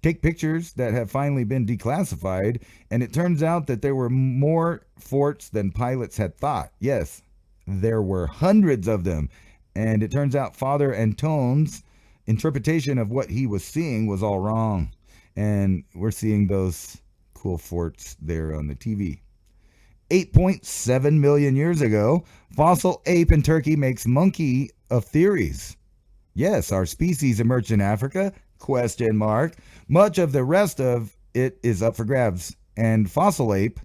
take pictures that have finally been declassified, and it turns out that there were more forts than pilots had thought. Yes, there were hundreds of them, and it turns out Father Antone's interpretation of what he was seeing was all wrong, and we're seeing those cool forts there on the TV. 8.7 million years ago, fossil ape in Turkey makes monkey of theories. Yes, our species emerged in Africa? ? Much of the rest of it is up for grabs. And fossil ape,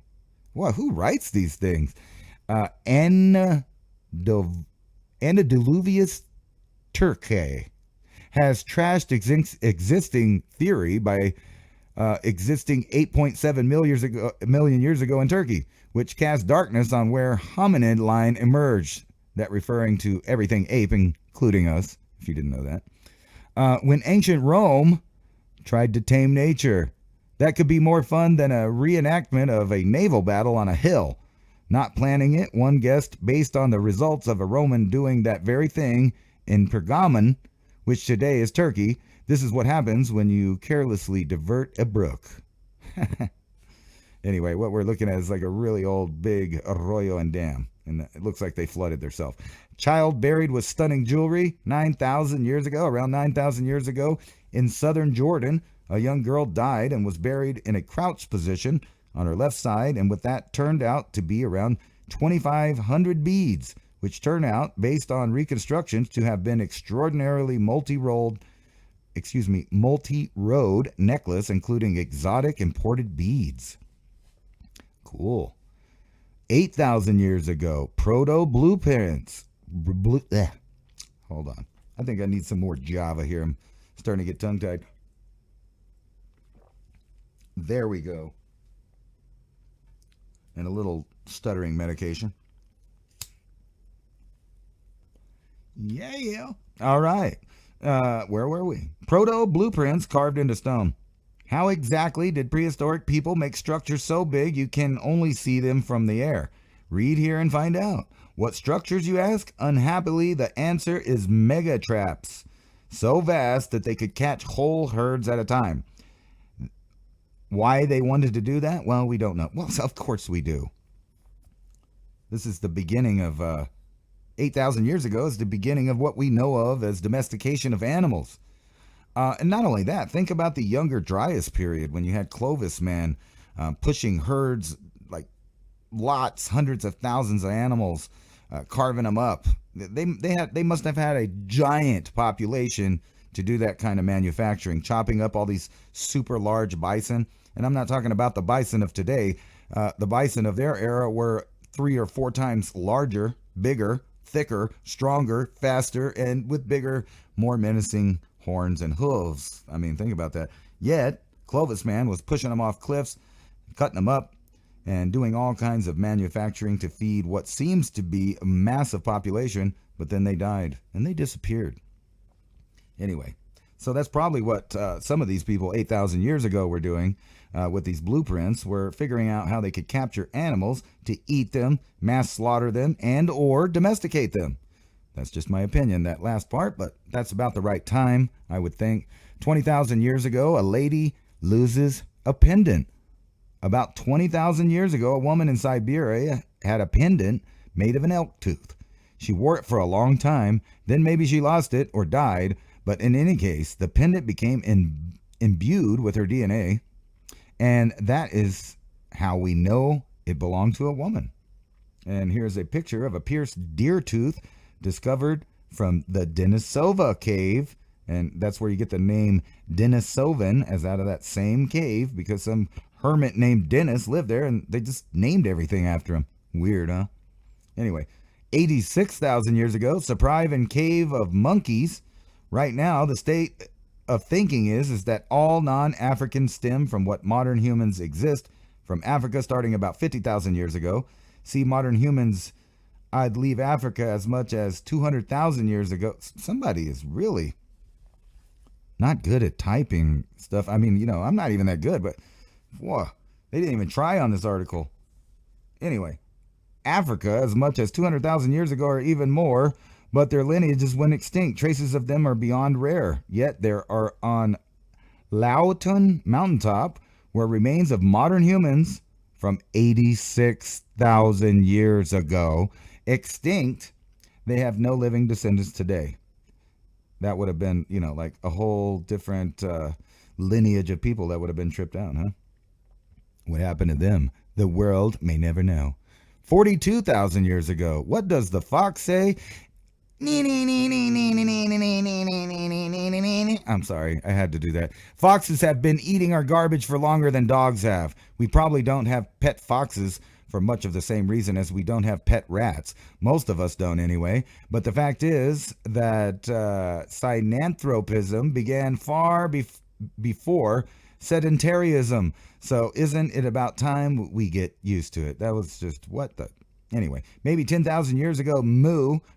wow, who writes these things? Antediluvius Turkey has trashed existing theory by existing 8.7 million years ago in Turkey, which cast darkness on where hominid line emerged. That referring to everything ape, including us, if you didn't know that. When ancient Rome tried to tame nature. That could be more fun than a reenactment of a naval battle on a hill. Not planning it, one guessed based on the results of a Roman doing that very thing in Pergamon, which today is Turkey. This is what happens when you carelessly divert a brook. Anyway, what we're looking at is like a really old big arroyo and dam, and it looks like they flooded themselves. Child buried with stunning jewelry around 9,000 years ago in southern Jordan. A young girl died and was buried in a crouched position on her left side, and with that turned out to be around 2,500 beads, which turn out, based on reconstructions, to have been extraordinarily multi-road necklace, including exotic imported beads. Cool. 8,000 years ago, proto-blueprints. Hold on. I think I need some more Java here. I'm starting to get tongue-tied. There we go. And a little stuttering medication. Yeah. All right. Where were we? Proto-blueprints carved into stone. How exactly did prehistoric people make structures so big you can only see them from the air? Read here and find out. What structures, you ask? Unhappily, the answer is mega traps. So vast that they could catch whole herds at a time. Why they wanted to do that? Well, we don't know. Well, of course we do. This is the beginning of 8,000 years ago is the beginning of what we know of as domestication of animals. And not only that, think about the Younger Dryas period when you had Clovis man pushing herds, like lots, hundreds of thousands of animals, carving them up. They must have had a giant population to do that kind of manufacturing, chopping up all these super large bison. And I'm not talking about the bison of today. The bison of their era were 3 or 4 times larger, bigger, thicker, stronger, faster, and with bigger, more menacing horns and hooves. I mean, think about that. Yet, Clovis man was pushing them off cliffs, cutting them up, and doing all kinds of manufacturing to feed what seems to be a massive population, but then they died, and they disappeared. Anyway, so that's probably what some of these people 8,000 years ago were doing with these blueprints, were figuring out how they could capture animals to eat them, mass slaughter them, and or domesticate them. That's just my opinion, that last part, but that's about the right time, I would think. 20,000 years ago, a lady loses a pendant. About 20,000 years ago, a woman in Siberia had a pendant made of an elk tooth. She wore it for a long time, then maybe she lost it or died, but in any case, the pendant became imbued with her DNA, and that is how we know it belonged to a woman. And here's a picture of a pierced deer tooth discovered from the Denisova cave, and that's where you get the name Denisovan, as out of that same cave, because some hermit named Dennis lived there, and they just named everything after him. Weird, huh? Anyway, 86,000 years ago, Surprise Cave of Monkeys. Right now, the state of thinking is that all non-Africans stem from what modern humans exist from Africa starting about 50,000 years ago. See, modern humans, I'd leave Africa as much as 200,000 years ago. Somebody is really not good at typing stuff. I mean, I'm not even that good, but whoa, they didn't even try on this article. Anyway, Africa as much as 200,000 years ago or even more, but their lineages went extinct. Traces of them are beyond rare. Yet there are on Laoton mountaintop where remains of modern humans from 86,000 years ago, extinct. They have no living descendants today. That would have been, like a whole different lineage of people that would have been tripped out, huh? What happened to them? The world may never know. 42,000 years ago. What does the fox say? I'm sorry, I had to do that. Foxes have been eating our garbage for longer than dogs have. We probably don't have pet foxes for much of the same reason as we don't have pet rats. Most of us don't anyway. But the fact is that synanthropism began far before sedentarism. So isn't it about time we get used to it? That was just Anyway, maybe 10,000 years ago,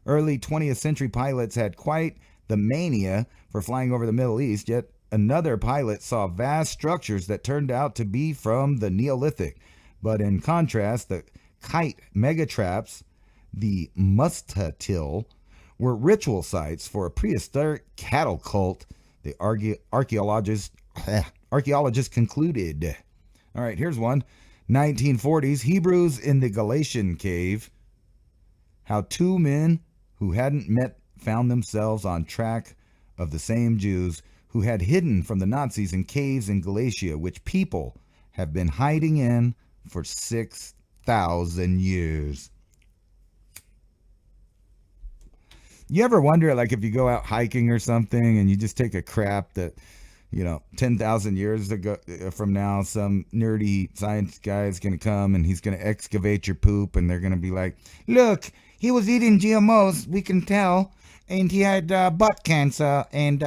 early 20th century pilots had quite the mania for flying over the Middle East, yet another pilot saw vast structures that turned out to be from the Neolithic. But in contrast, the kite megatraps, the mustatil, were ritual sites for a prehistoric cattle cult, the archaeologists concluded. All right, here's one. 1940s, Hebrews in the Galatian cave. How 2 men who hadn't met found themselves on track of the same Jews who had hidden from the Nazis in caves in Galatia, which people have been hiding in for 6,000 years. You ever wonder, like, if you go out hiking or something and you just take a crap that, 10,000 years ago from now, some nerdy science guy is going to come and he's going to excavate your poop, and they're going to be like, look, he was eating GMOs, we can tell, and he had butt cancer, and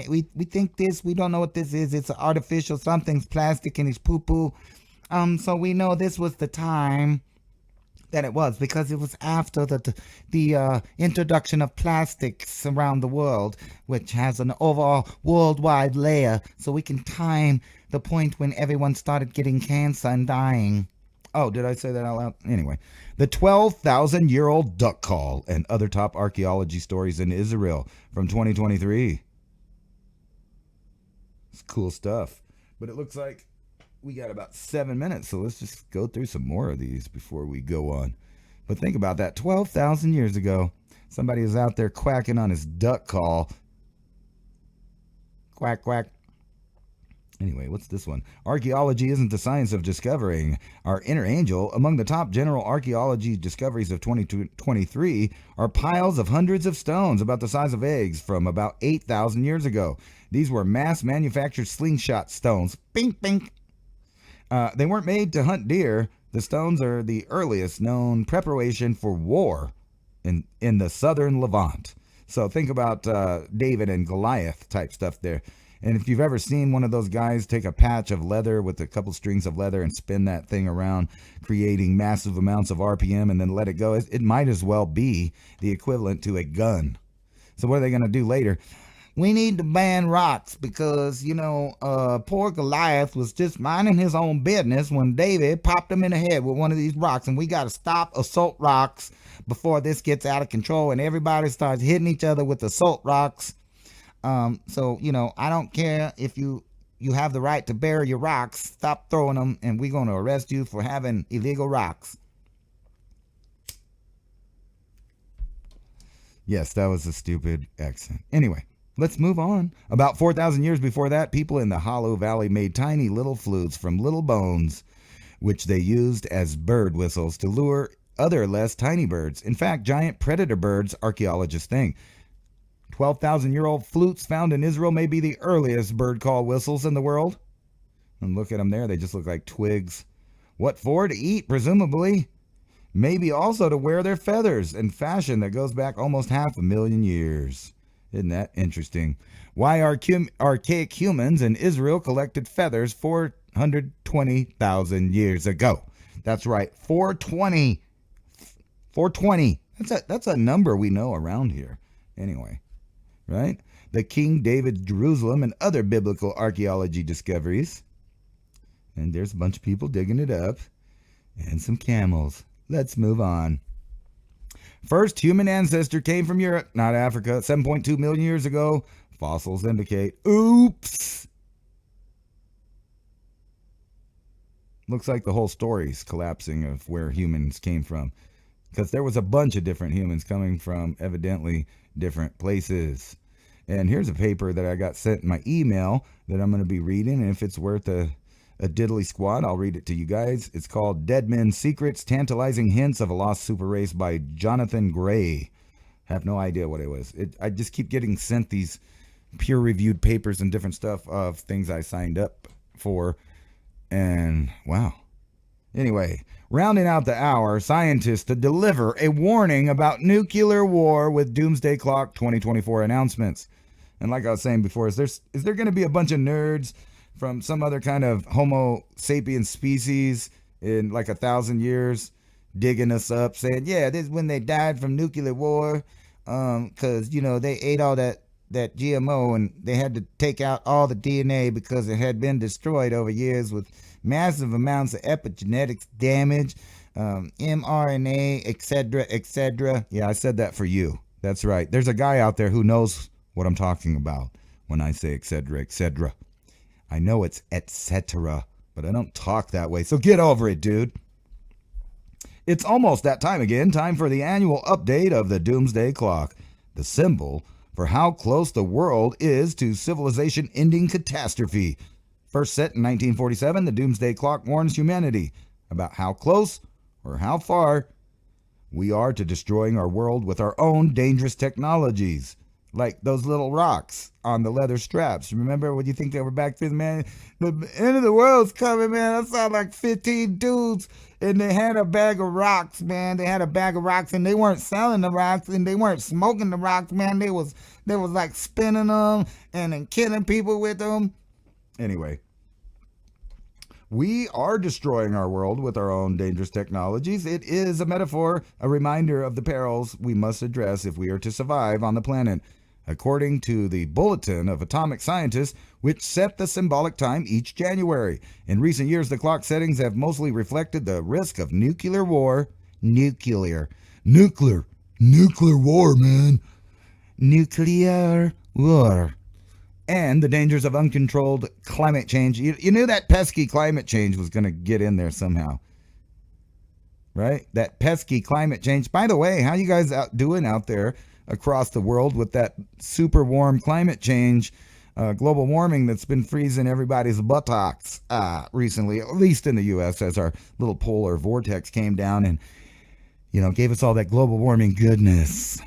we think this, we don't know what this is, it's artificial, something's plastic in his poo-poo, so we know this was the time that it was, because it was after the introduction of plastics around the world, which has an overall worldwide layer, so we can time the point when everyone started getting cancer and dying. Oh, did I say that out loud? Anyway, the 12,000-year-old duck call and other top archaeology stories in Israel from 2023. It's cool stuff. But it looks like we got about 7 minutes, so let's just go through some more of these before we go on. But think about that. 12,000 years ago, somebody was out there quacking on his duck call. Quack, quack. Anyway, what's this one? Archaeology isn't the science of discovering our inner angel. Among the top general archaeology discoveries of 2023 are piles of hundreds of stones about the size of eggs from about 8,000 years ago. These were mass-manufactured slingshot stones. Bink, bink. They weren't made to hunt deer. The stones are the earliest known preparation for war in the southern Levant. So think about David and Goliath type stuff there. And if you've ever seen one of those guys take a patch of leather with a couple strings of leather and spin that thing around, creating massive amounts of RPM and then let it go, it might as well be the equivalent to a gun. So what are they going to do later? We need to ban rocks because, poor Goliath was just minding his own business when David popped him in the head with one of these rocks, and we got to stop assault rocks before this gets out of control and everybody starts hitting each other with assault rocks. So, I don't care if you have the right to bury your rocks. Stop throwing them, and we're going to arrest you for having illegal rocks. Yes, that was a stupid accent. Anyway, let's move on. About 4,000 years before that, people in the Hollow Valley made tiny little flutes from little bones, which they used as bird whistles to lure other less tiny birds. In fact, giant predator birds, archaeologists think. 12,000-year-old flutes found in Israel may be the earliest bird call whistles in the world. And look at them there. They just look like twigs. What for? To eat, presumably. Maybe also to wear their feathers in fashion that goes back almost 500,000 years. Isn't that interesting? Why archaic humans in Israel collected feathers 420,000 years ago. That's right, 420. 420. That's a number we know around here. Anyway. Right? The King David Jerusalem and other biblical archaeology discoveries. And there's a bunch of people digging it up. And some camels. Let's move on. First human ancestor came from Europe, not Africa, 7.2 million years ago. Fossils indicate. Oops! Looks like the whole story's collapsing of where humans came from. Because there was a bunch of different humans coming from evidently different places. And here's a paper that I got sent in my email that I'm going to be reading. And if it's worth a diddly squat, I'll read it to you guys. It's called Dead Men's Secrets, Tantalizing Hints of a Lost Super Race by Jonathan Gray. Have no idea what it was. I just keep getting sent these peer-reviewed papers and different stuff of things I signed up for. And wow. Anyway, rounding out the hour, scientists to deliver a warning about nuclear war with Doomsday Clock 2024 announcements. And like I was saying before, is there going to be a bunch of nerds from some other kind of Homo sapiens species in like 1,000 years digging us up saying, yeah, this is when they died from nuclear war because, they ate all that GMO and they had to take out all the DNA because it had been destroyed over years with massive amounts of epigenetics damage, mRNA, etc., etc. Yeah, I said that for you. That's right. There's a guy out there who knows what I'm talking about when I say etc., etc. I know it's etc., but I don't talk that way, so get over it, dude. It's almost that time again, time for the annual update of the Doomsday Clock, the symbol for how close the world is to civilization-ending catastrophe. First set in 1947, the doomsday clock warns humanity about how close or how far we are to destroying our world with our own dangerous technologies, like those little rocks on the leather straps. Remember when you think they were back then, man? The end of the world's coming, man. I saw like 15 dudes, and they had a bag of rocks, man. They had a bag of rocks, and they weren't selling the rocks, and they weren't smoking the rocks, man. They was like spinning them and then killing people with them. Anyway, we are destroying our world with our own dangerous technologies. It is a metaphor, a reminder of the perils we must address if we are to survive on the planet. According to the Bulletin of Atomic Scientists, which set the symbolic time each January. In recent years, the clock settings have mostly reflected the risk of nuclear war. Nuclear war, man. Nuclear war. And the dangers of uncontrolled climate change. You knew that pesky climate change was going to get in there somehow. Right? That pesky climate change. By the way, how you guys doing out there across the world with that super warm climate change, global warming that's been freezing everybody's buttocks recently, at least in the U.S., as our little polar vortex came down and, gave us all that global warming goodness.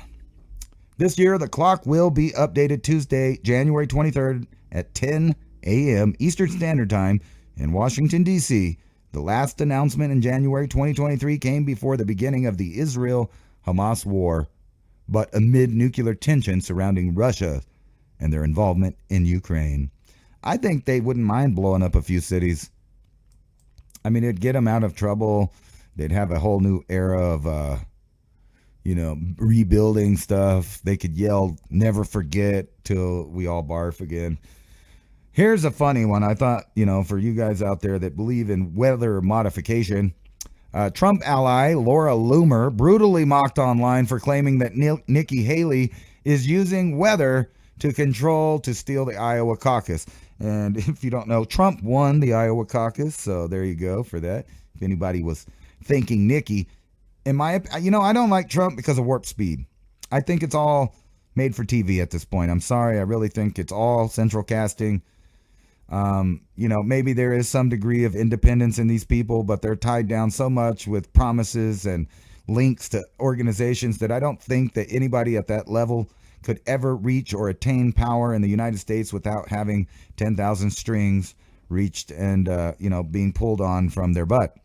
This year, the clock will be updated Tuesday, January 23rd at 10 a.m. Eastern Standard Time in Washington, D.C. The last announcement in January 2023 came before the beginning of the Israel-Hamas war, but amid nuclear tension surrounding Russia and their involvement in Ukraine. I think they wouldn't mind blowing up a few cities. I mean, it'd get them out of trouble. They'd have a whole new era of, rebuilding stuff. They could yell, "Never forget," till we all barf again. Here's a funny one. I thought, for you guys out there that believe in weather modification, Trump ally Laura Loomer brutally mocked online for claiming that Nikki Haley is using weather to steal the Iowa caucus. And if you don't know, Trump won the Iowa caucus, so there you go for that. If anybody was thinking Nikki, I don't like Trump because of Warp Speed. I think it's all made for TV at this point. I'm sorry, I really think it's all central casting. Maybe there is some degree of independence in these people, but they're tied down so much with promises and links to organizations that I don't think that anybody at that level could ever reach or attain power in the United States without having 10,000 strings reached and, being pulled on from their butt.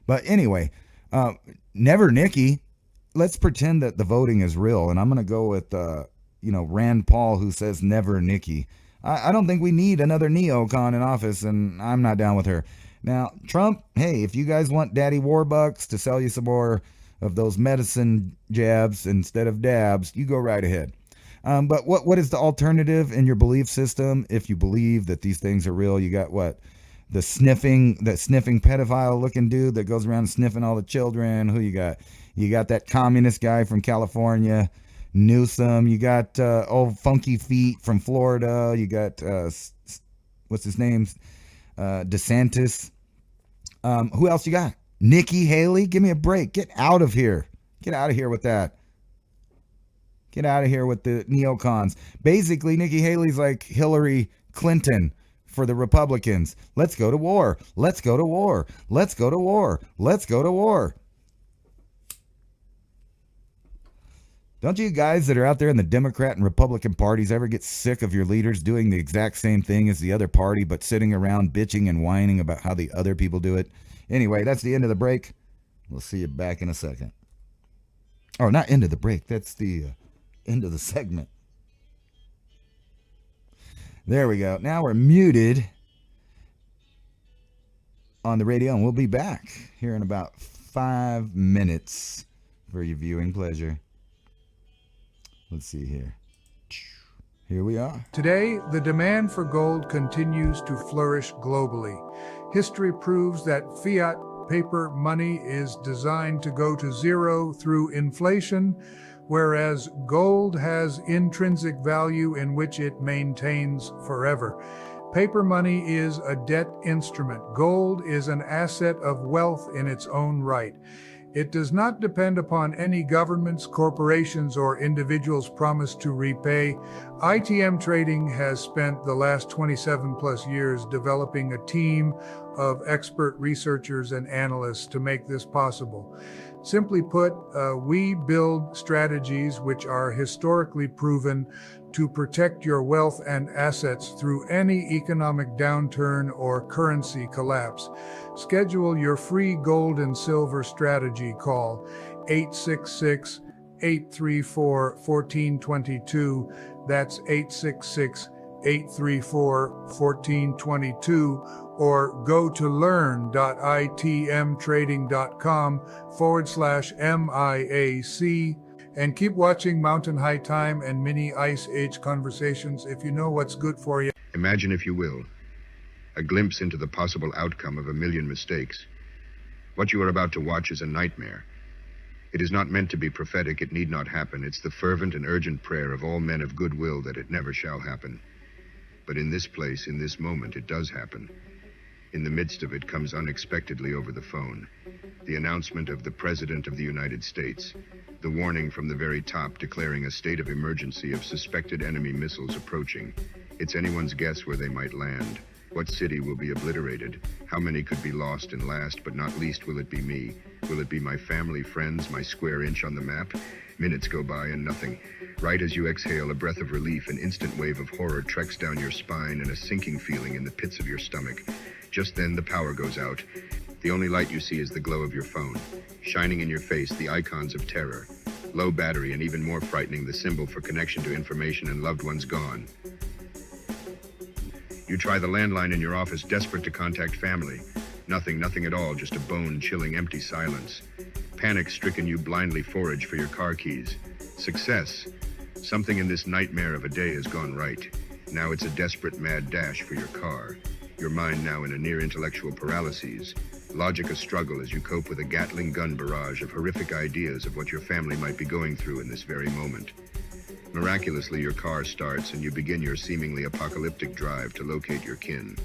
But anyway, never Nikki. Let's pretend that the voting is real. And I'm going to go with, Rand Paul, who says never Nikki. I don't think we need another neocon in office, and I'm not down with her. Now, Trump, hey, if you guys want Daddy Warbucks to sell you some more of those medicine jabs instead of dabs, you go right ahead. But what is the alternative in your belief system? If you believe that these things are real, you got what? That sniffing pedophile looking dude that goes around sniffing all the children. Who you got? You got that communist guy from California, Newsom. You got old Funky Feet from Florida. You got what's his name? DeSantis. Who else you got? Nikki Haley. Give me a break. Get out of here. Get out of here with that. Get out of here with the neocons. Basically, Nikki Haley's like Hillary Clinton for the Republicans. Let's go to war. Let's go to war. Let's go to war. Let's go to war. Don't you guys that are out there in the Democrat and Republican parties ever get sick of your leaders doing the exact same thing as the other party, but sitting around bitching and whining about how the other people do it? Anyway, that's the end of the break. We'll see you back in a second. Oh, not end of the break. That's the end of the segment. There we go. Now we're muted on the radio, and we'll be back here in about 5 minutes for your viewing pleasure. Let's see here. Here we are. Today, the demand for gold continues to flourish globally. History proves that fiat paper money is designed to go to zero through inflation, whereas gold has intrinsic value in which it maintains forever. Paper money is a debt instrument. Gold is an asset of wealth in its own right. It does not depend upon any governments, corporations, or individuals' promise to repay. ITM Trading has spent the last 27 plus years developing a team of expert researchers and analysts to make this possible. Simply put, we build strategies which are historically proven to protect your wealth and assets through any economic downturn or currency collapse. Schedule your free gold and silver strategy call 866-834-1422. That's 866-834-1422. Or go to learn.itmtrading.com/MIAC and keep watching Mountain High Time and Mini Ice Age Conversations if you know what's good for you. Imagine, if you will, a glimpse into the possible outcome of a million mistakes. What you are about to watch is a nightmare. It is not meant to be prophetic. It need not happen. It's the fervent and urgent prayer of all men of goodwill that it never shall happen. But in this place, in this moment, it does happen. In the midst of it comes unexpectedly over the phone the announcement of the President of the United States, the warning from the very top declaring a state of emergency of suspected enemy missiles approaching. It's anyone's guess where they might land. What city will be obliterated? How many could be lost? And last but not least, will it be me? Will it be my family, friends, my square inch on the map? Minutes go by and nothing. Right as you exhale a breath of relief, an instant wave of horror treks down your spine and a sinking feeling in the pits of your stomach. Just then the power goes out. The only light you see is the glow of your phone. Shining in your face, the icons of terror. Low battery, and even more frightening, the symbol for connection to information and loved ones gone. You try the landline in your office, desperate to contact family. Nothing at all, just a bone-chilling empty silence. Panic-stricken, you blindly forage for your car keys. Success. Something in this nightmare of a day has gone right. Now it's a desperate mad dash for your car. Your mind now in a near intellectual paralysis. Logic a struggle as you cope with a Gatling gun barrage of horrific ideas of what your family might be going through in this very moment. Miraculously, your car starts and you begin your seemingly apocalyptic drive to locate your kin.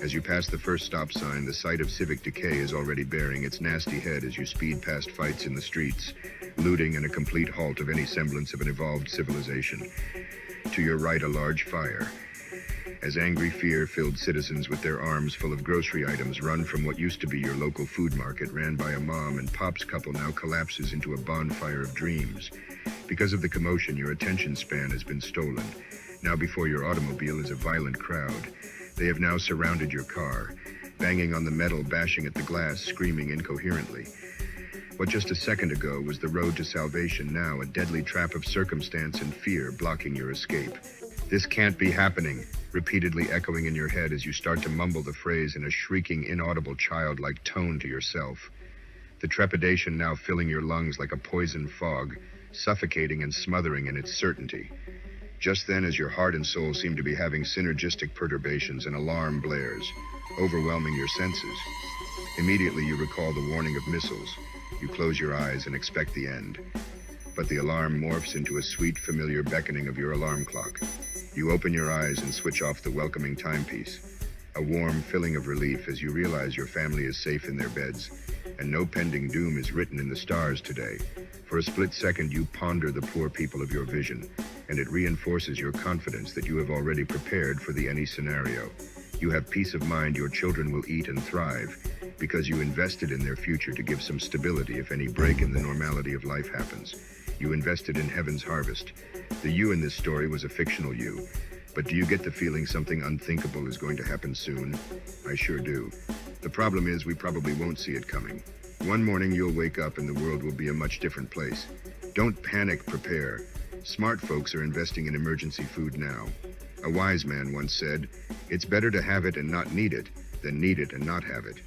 As you pass the first stop sign, the sight of civic decay is already bearing its nasty head as you speed past fights in the streets, looting, and a complete halt of any semblance of an evolved civilization. To your right, a large fire. As angry, fear-filled citizens with their arms full of grocery items run from what used to be your local food market ran by a mom and pop's couple now collapses into a bonfire of dreams. Because of the commotion, your attention span has been stolen. Now before your automobile is a violent crowd. They have now surrounded your car, banging on the metal, bashing at the glass, screaming incoherently. What just a second ago was the road to salvation, now a deadly trap of circumstance and fear blocking your escape. This can't be happening, repeatedly echoing in your head as you start to mumble the phrase in a shrieking, inaudible, childlike tone to yourself. The trepidation now filling your lungs like a poison fog, suffocating and smothering in its certainty. Just then, as your heart and soul seem to be having synergistic perturbations, an alarm blares, overwhelming your senses. Immediately you recall the warning of missiles. You close your eyes and expect the end. But the alarm morphs into a sweet, familiar beckoning of your alarm clock. You open your eyes and switch off the welcoming timepiece. A warm filling of relief as you realize your family is safe in their beds, and no pending doom is written in the stars today. For a split second, you ponder the poor people of your vision, and it reinforces your confidence that you have already prepared for any scenario. You have peace of mind your children will eat and thrive, because you invested in their future to give some stability if any break in the normality of life happens. You invested in heaven's harvest. The you in this story was a fictional you. But do you get the feeling something unthinkable is going to happen soon? I sure do. The problem is we probably won't see it coming. One morning you'll wake up and the world will be a much different place. Don't panic, prepare. Smart folks are investing in emergency food now. A wise man once said, "It's better to have it and not need it than need it and not have it."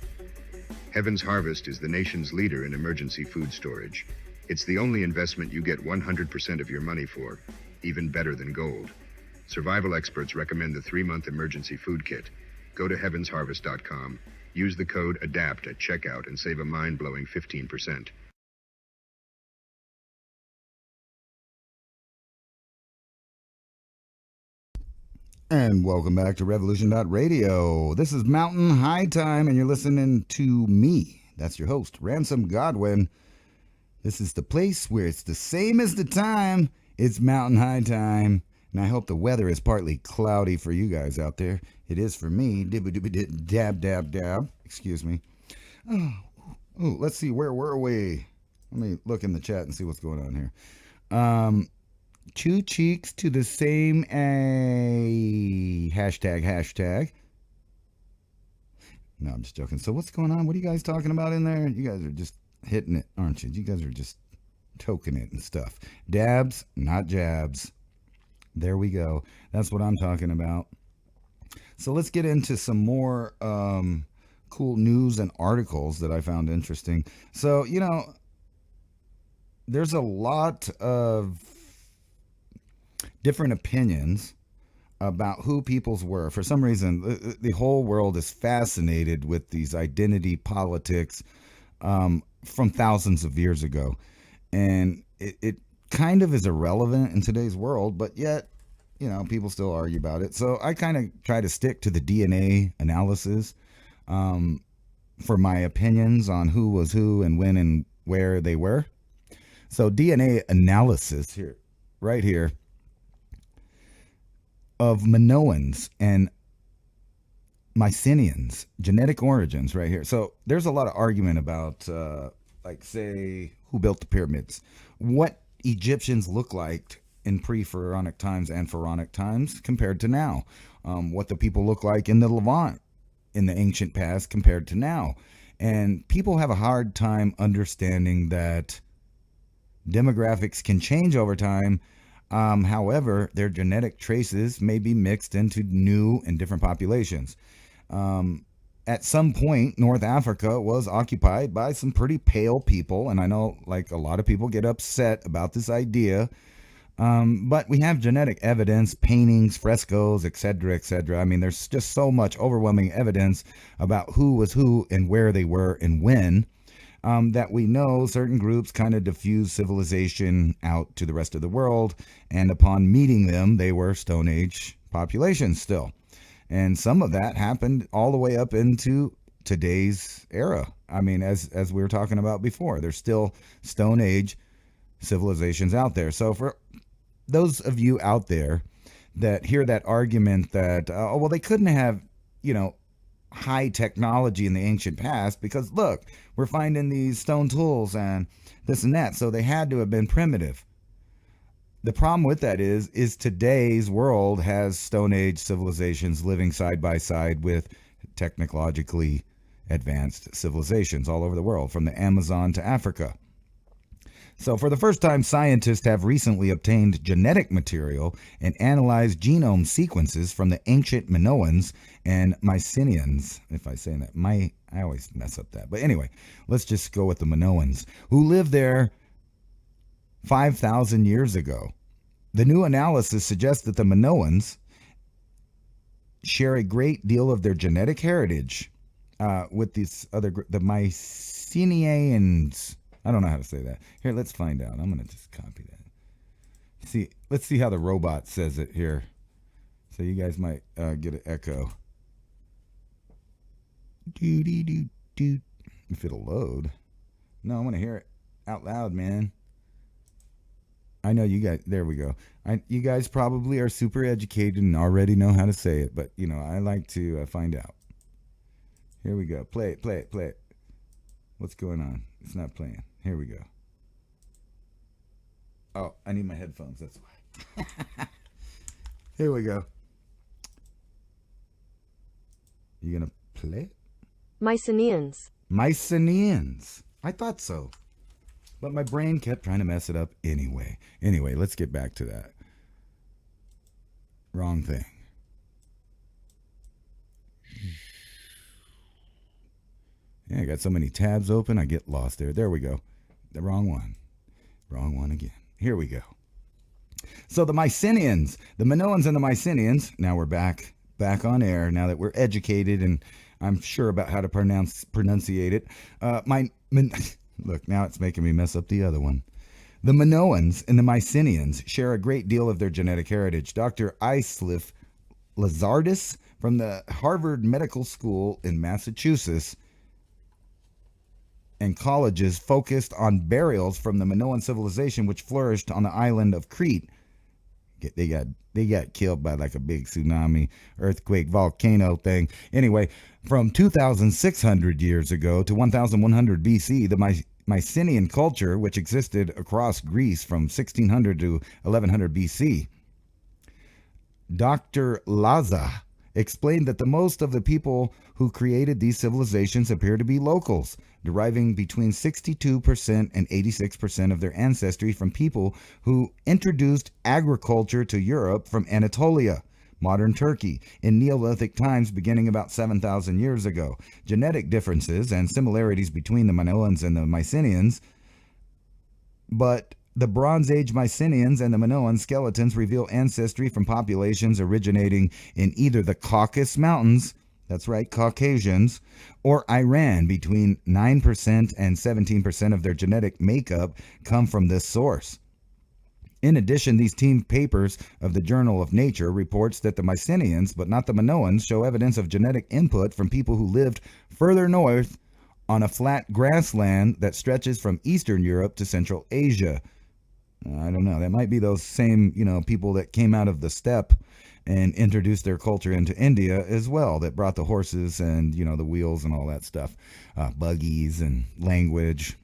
Heaven's Harvest is the nation's leader in emergency food storage. It's the only investment you get 100% of your money for, even better than gold. Survival experts recommend the 3-month emergency food kit. Go to heavensharvest.com, use the code ADAPT at checkout and save a mind-blowing 15%. And welcome back to Revolution.Radio. This is Mountain High Time, and you're listening to me, That's your host, Ransom Godwin. This is the place where it's the same as the time. It's Mountain High Time. And I hope the weather is partly cloudy for you guys out there. It is for me. Dab, dab, dab. Excuse me. Oh, let's see. Where were we? Let me look in the chat and see what's going on here. Two cheeks to the same hashtag. No, I'm just joking. So what's going on? What are you guys talking about in there? You guys are just hitting it, aren't you? You guys are just toking it and stuff. Dabs, not jabs. There we go. That's what I'm talking about. So let's get into some more cool news and articles that I found interesting. So, there's a lot of different opinions about who peoples were. For some reason, the whole world is fascinated with these identity politics from thousands of years ago. And it kind of is irrelevant in today's world, but yet, people still argue about it. So I kind of try to stick to the DNA analysis for my opinions on who was who and when and where they were. So DNA analysis here, right here, of Minoans and Mycenaeans, genetic origins right here. So there's a lot of argument about, say, who built the pyramids, what Egyptians look like in pre-pharaonic times and pharaonic times compared to now, what the people look like in the Levant in the ancient past compared to now. And people have a hard time understanding that demographics can change over time. However, their genetic traces may be mixed into new and different populations. At some point, North Africa was occupied by some pretty pale people, and I know a lot of people get upset about this idea, but we have genetic evidence, paintings, frescoes, etc., etc. I mean, there's just so much overwhelming evidence about who was who and where they were and when. That we know certain groups kind of diffuse civilization out to the rest of the world, and upon meeting them, they were Stone Age populations still. And some of that happened all the way up into today's era. I mean, as we were talking about before, there's still Stone Age civilizations out there. So for those of you out there that hear that argument that, they couldn't have, high technology in the ancient past because look, we're finding these stone tools and this and that, so they had to have been primitive. The problem with that is today's world has Stone Age civilizations living side by side with technologically advanced civilizations all over the world, from the Amazon to Africa. So for the first time, scientists have recently obtained genetic material and analyzed genome sequences from the ancient Minoans and Mycenaeans. If I say that, I always mess up that. But anyway, let's just go with the Minoans, who lived there 5,000 years ago. The new analysis suggests that the Minoans share a great deal of their genetic heritage with the Mycenaeans. I don't know how to say that. Here, let's find out. I'm going to just copy that. Let's see how the robot says it here. So you guys might get an echo. Doo-dee-doo-doo. If it'll load. No, I want to hear it out loud, man. I know you guys, there we go. You guys probably are super educated and already know how to say it, but, I like to find out. Here we go. Play it. What's going on? It's not playing. Here we go. Oh, I need my headphones. That's why. Here we go. You gonna play it? Mycenaeans. I thought so. But my brain kept trying to mess it up anyway. Anyway, let's get back to that. Wrong thing. Yeah, I got so many tabs open, I get lost there. There we go. The wrong one. Wrong one again. Here we go. So the Mycenaeans, the Minoans and the Mycenaeans, now we're back on air, now that we're educated and I'm sure about how to pronunciate it. Look, now it's making me mess up the other one. The Minoans and the Mycenaeans share a great deal of their genetic heritage. Dr. Islif Lazardis from the Harvard Medical School in Massachusetts and colleges focused on burials from the Minoan civilization, which flourished on the island of Crete. They got killed by like a big tsunami, earthquake, volcano thing. Anyway, from 2,600 years ago to 1,100 BC, the Mycenaean culture, which existed across Greece from 1600 to 1100 BC. Dr. Laza explained that the most of the people who created these civilizations appear to be locals, deriving between 62% and 86% of their ancestry from people who introduced agriculture to Europe from Anatolia, modern Turkey, in Neolithic times beginning about 7,000 years ago. Genetic differences and similarities between the Minoans and the Mycenaeans, but the Bronze Age Mycenaeans and the Minoan skeletons reveal ancestry from populations originating in either the Caucasus Mountains, that's right, Caucasians, or Iran. Between 9% and 17% of their genetic makeup come from this source. In addition, these team papers of the Journal of Nature reports that the Mycenaeans, but not the Minoans, show evidence of genetic input from people who lived further north on a flat grassland that stretches from Eastern Europe to Central Asia. I don't know. That might be those same, people that came out of the steppe and introduced their culture into India as well, that brought the horses and, the wheels and all that stuff, buggies and language.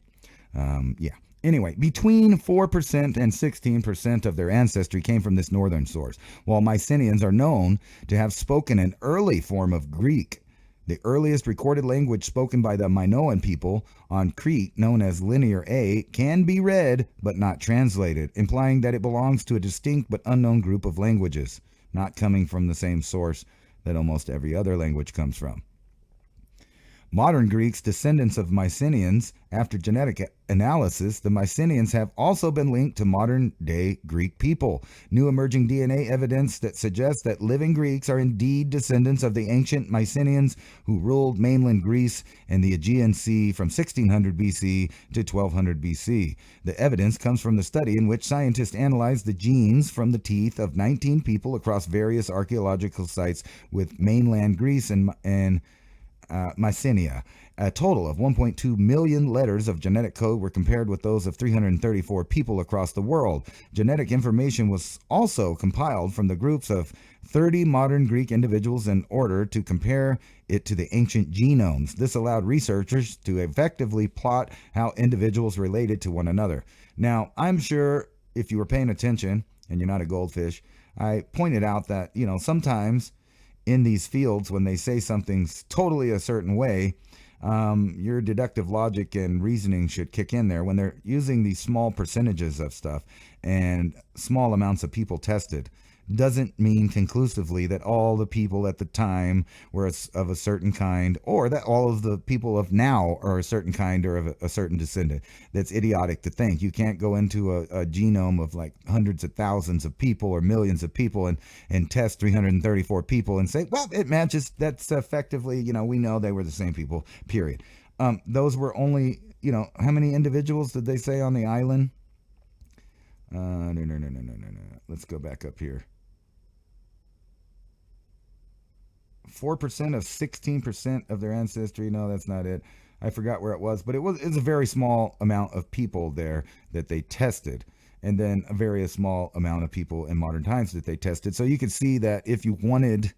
Anyway, between 4% and 16% of their ancestry came from this northern source, while Mycenaeans are known to have spoken an early form of Greek. The earliest recorded language spoken by the Minoan people on Crete, known as Linear A, can be read but not translated, implying that it belongs to a distinct but unknown group of languages, not coming from the same source that almost every other language comes from. Modern Greeks, descendants of Mycenaeans, after genetic analysis, the Mycenaeans have also been linked to modern-day Greek people. New emerging DNA evidence that suggests that living Greeks are indeed descendants of the ancient Mycenaeans who ruled mainland Greece and the Aegean Sea from 1600 BC to 1200 BC. The evidence comes from the study in which scientists analyzed the genes from the teeth of 19 people across various archaeological sites with mainland Greece and Mycenae. A total of 1.2 million letters of genetic code were compared with those of 334 people across the world. Genetic information was also compiled from the groups of 30 modern Greek individuals in order to compare it to the ancient genomes. This allowed researchers to effectively plot how individuals related to one another. Now, I'm sure if you were paying attention, and you're not a goldfish, I pointed out that, sometimes in these fields, when they say something's totally a certain way, your deductive logic and reasoning should kick in there. When they're using these small percentages of stuff and small amounts of people tested, doesn't mean conclusively that all the people at the time were of a certain kind, or that all of the people of now are a certain kind or of a certain descendant. That's idiotic to think. You can't go into a genome of like hundreds of thousands of people or millions of people and test 334 people and say, well, it matches. That's effectively, we know they were the same people, period. Those were only, how many individuals did they say on the island? No. Let's go back up here. 4% of 16% of their ancestry. No, that's not it. I forgot where it was, but it's a very small amount of people there that they tested, and then a very small amount of people in modern times that they tested. So you can see that if you wanted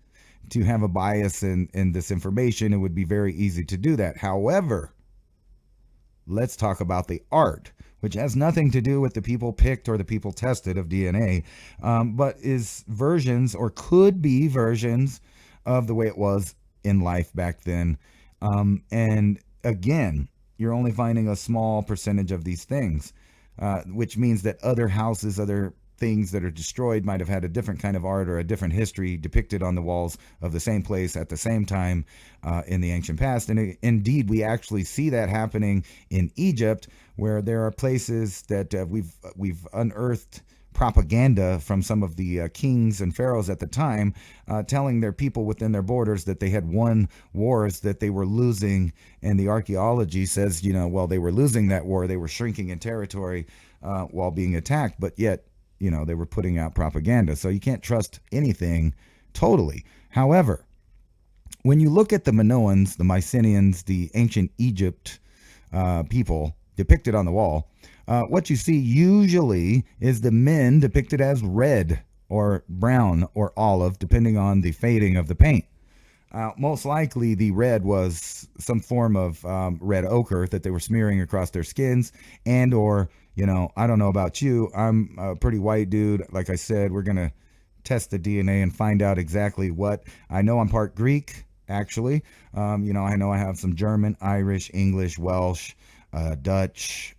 to have a bias in this information, it would be very easy to do that. However, let's talk about the art, which has nothing to do with the people picked or the people tested of DNA, but is versions or could be versions of the way it was in life back then. And again, you're only finding a small percentage of these things, which means that other houses, other things that are destroyed might have had a different kind of art or a different history depicted on the walls of the same place at the same time in the ancient past. And indeed, we actually see that happening in Egypt, where there are places that we've unearthed propaganda from some of the kings and pharaohs at the time, telling their people within their borders that they had won wars that they were losing. And the archaeology says, well, they were losing that war. They were shrinking in territory while being attacked, but yet, they were putting out propaganda. So you can't trust anything totally. However, when you look at the Minoans, the Mycenaeans, the ancient Egypt, people depicted on the wall, what you see usually is the men depicted as red or brown or olive, depending on the fading of the paint. Most likely the red was some form of red ochre that they were smearing across their skins, and or, I don't know about you, I'm a pretty white dude. Like I said, we're going to test the DNA and find out exactly what. I know I'm part Greek, actually. I know I have some German, Irish, English, Welsh, Dutch,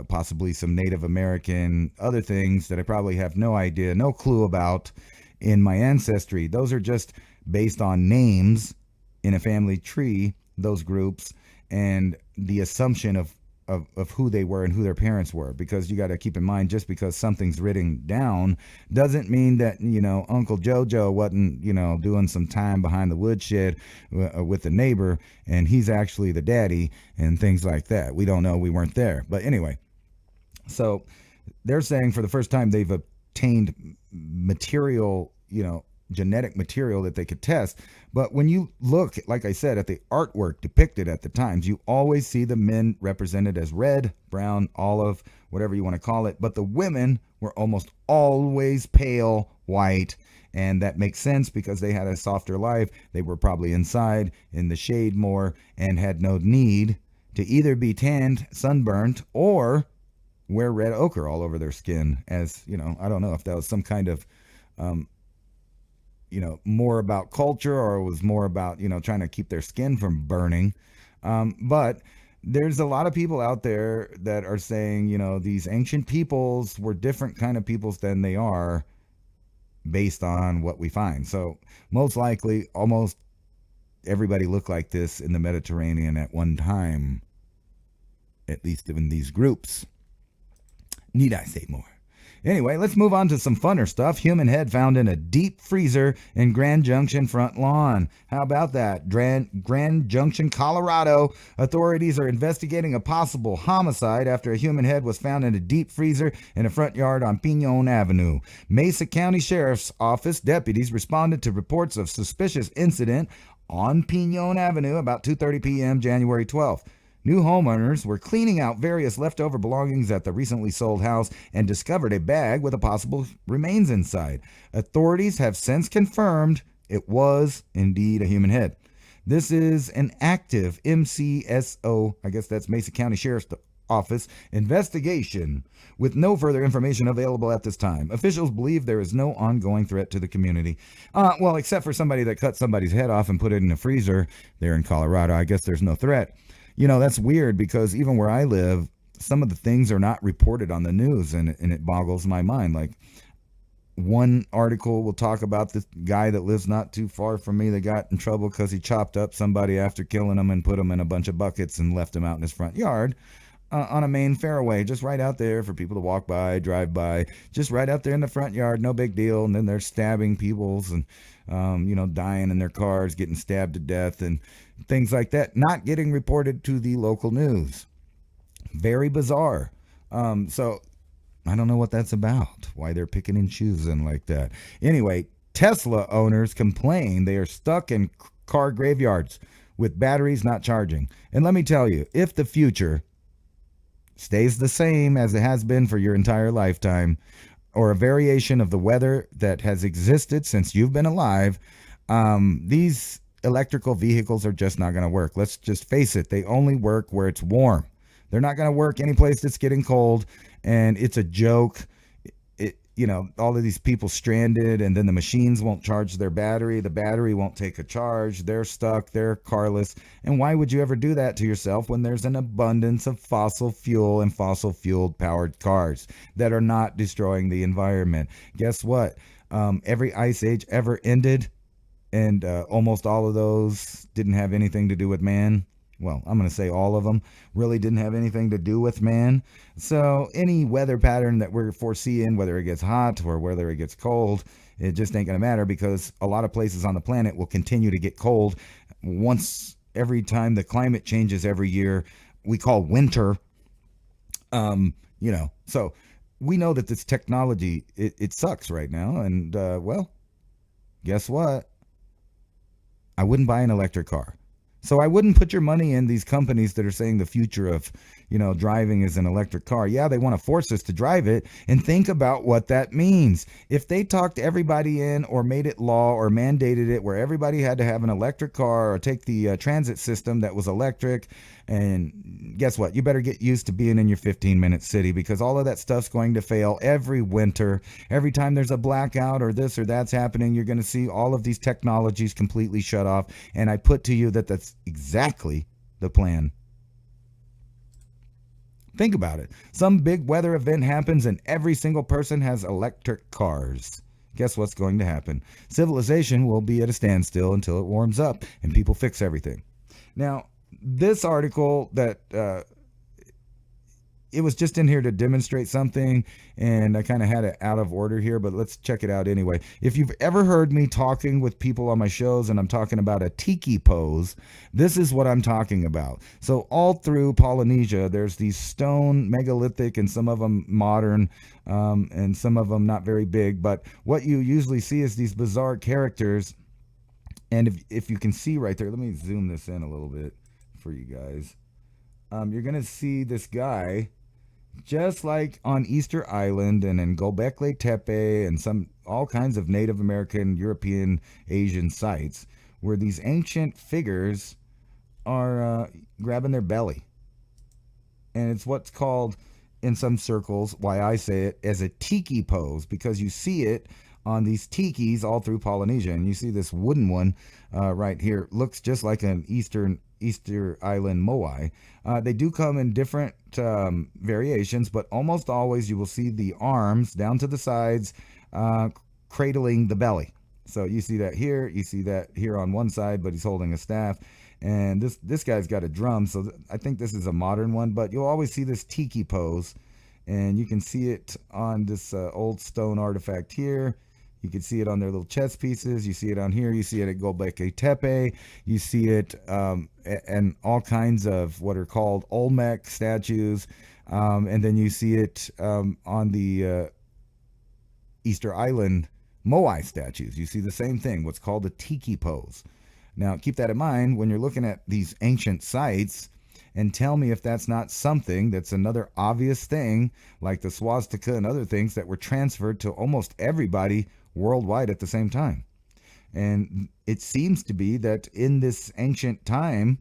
possibly some Native American, other things that I probably have no idea, no clue about in my ancestry. Those are just based on names in a family tree, those groups, and the assumption of who they were and who their parents were. Because you got to keep in mind, just because something's written down doesn't mean that, Uncle Jojo wasn't, doing some time behind the woodshed with the neighbor, and he's actually the daddy and things like that. We don't know. We weren't there. But anyway, so they're saying for the first time they've obtained material, genetic material that they could test. But when you look, like I said, at the artwork depicted at the times, you always see the men represented as red, brown, olive, whatever you want to call it. But the women were almost always pale white. And that makes sense because they had a softer life. They were probably inside in the shade more and had no need to either be tanned, sunburned, or wear red ochre all over their skin. As, I don't know if that was some kind of more about culture, or it was more about, trying to keep their skin from burning. But there's a lot of people out there that are saying, these ancient peoples were different kind of peoples than they are based on what we find. So most likely, almost everybody looked like this in the Mediterranean at one time, at least in these groups. Need I say more? Anyway, let's move on to some funner stuff. Human head found in a deep freezer in Grand Junction front lawn. How about that? Grand Junction, Colorado. Authorities are investigating a possible homicide after a human head was found in a deep freezer in a front yard on Pinon Avenue. Mesa County Sheriff's Office deputies responded to reports of suspicious incident on Pinon Avenue about 2:30 p.m. January 12th. New homeowners were cleaning out various leftover belongings at the recently sold house and discovered a bag with a possible remains inside. Authorities have since confirmed it was indeed a human head. This is an active MCSO, I guess that's Mesa County Sheriff's Office, investigation with no further information available at this time. Officials believe there is no ongoing threat to the community. Well, except for somebody that cut somebody's head off and put it in a freezer there in Colorado. I guess there's no threat. That's weird because even where I live, some of the things are not reported on the news, and it boggles my mind. Like, one article will talk about this guy that lives not too far from me that got in trouble because he chopped up somebody after killing them and put them in a bunch of buckets and left them out in his front yard on a main fairway, just right out there for people to walk by, drive by, just right out there in the front yard, no big deal. And then they're stabbing people's and, dying in their cars, getting stabbed to death and things like that, not getting reported to the local news. Very bizarre. So I don't know what that's about, why they're picking and choosing like that. Anyway, Tesla owners complain they are stuck in car graveyards with batteries not charging. And let me tell you, if the future stays the same as it has been for your entire lifetime, or a variation of the weather that has existed since you've been alive, these electrical vehicles are just not going to work. Let's just face it. They only work where it's warm. They're not going to work any place that's getting cold. And it's a joke. All of these people stranded, and then the machines won't charge their battery. The battery won't take a charge. They're stuck. They're carless. And why would you ever do that to yourself when there's an abundance of fossil fuel and fossil fuel powered cars that are not destroying the environment? Guess what? Every ice age ever ended, and almost all of those didn't have anything to do with man. Well, I'm going to say all of them really didn't have anything to do with man. So any weather pattern that we're foreseeing, whether it gets hot or whether it gets cold, it just ain't going to matter, because a lot of places on the planet will continue to get cold. Once every time the climate changes every year, we call winter. So we know that this technology, it sucks right now. And, well, guess what? I wouldn't buy an electric car. So I wouldn't put your money in these companies that are saying the future of, driving is an electric car. Yeah, they want to force us to drive it, and think about what that means. If they talked everybody in or made it law or mandated it where everybody had to have an electric car or take the transit system that was electric, and guess what? You better get used to being in your 15-minute city, because all of that stuff's going to fail every winter. Every time there's a blackout or this or that's happening, you're going to see all of these technologies completely shut off. And I put to you that that's exactly the plan. Think about it. Some big weather event happens and every single person has electric cars. Guess what's going to happen? Civilization will be at a standstill until it warms up and people fix everything. Now, this article that it was just in here to demonstrate something, and I kind of had it out of order here, but let's check it out anyway. If you've ever heard me talking with people on my shows and I'm talking about a tiki pose, this is what I'm talking about. So all through Polynesia, there's these stone megalithic, and some of them modern, and some of them not very big, but what you usually see is these bizarre characters. And if you can see right there, let me zoom this in a little bit for you guys. You're going to see this guy, just like on Easter Island and in Göbekli Tepe and all kinds of Native American, European, Asian sites, where these ancient figures are grabbing their belly. And it's what's called, in some circles, why I say it, as a tiki pose, because you see it on these tikis all through Polynesia. And you see this wooden one right here, looks just like an Easter Island moai. They do come in different variations, but almost always you will see the arms down to the sides cradling the belly. So you see that here, you see that here on one side, but he's holding a staff. And this guy's got a drum, so I think this is a modern one, but you'll always see this tiki pose, and you can see it on this old stone artifact here. You can see it on their little chess pieces. You see it on here. You see it at Göbekli Tepe. You see it and all kinds of what are called Olmec statues. And then you see it on the Easter Island Moai statues. You see the same thing, what's called a tiki pose. Now, keep that in mind when you're looking at these ancient sites, and tell me if that's not something that's another obvious thing, like the swastika and other things that were transferred to almost everybody worldwide at the same time. And it seems to be that in this ancient time,